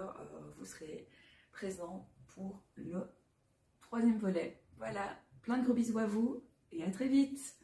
Speaker 2: vous serez présents pour le 3e volet. Voilà, plein de gros bisous à vous, et à très vite.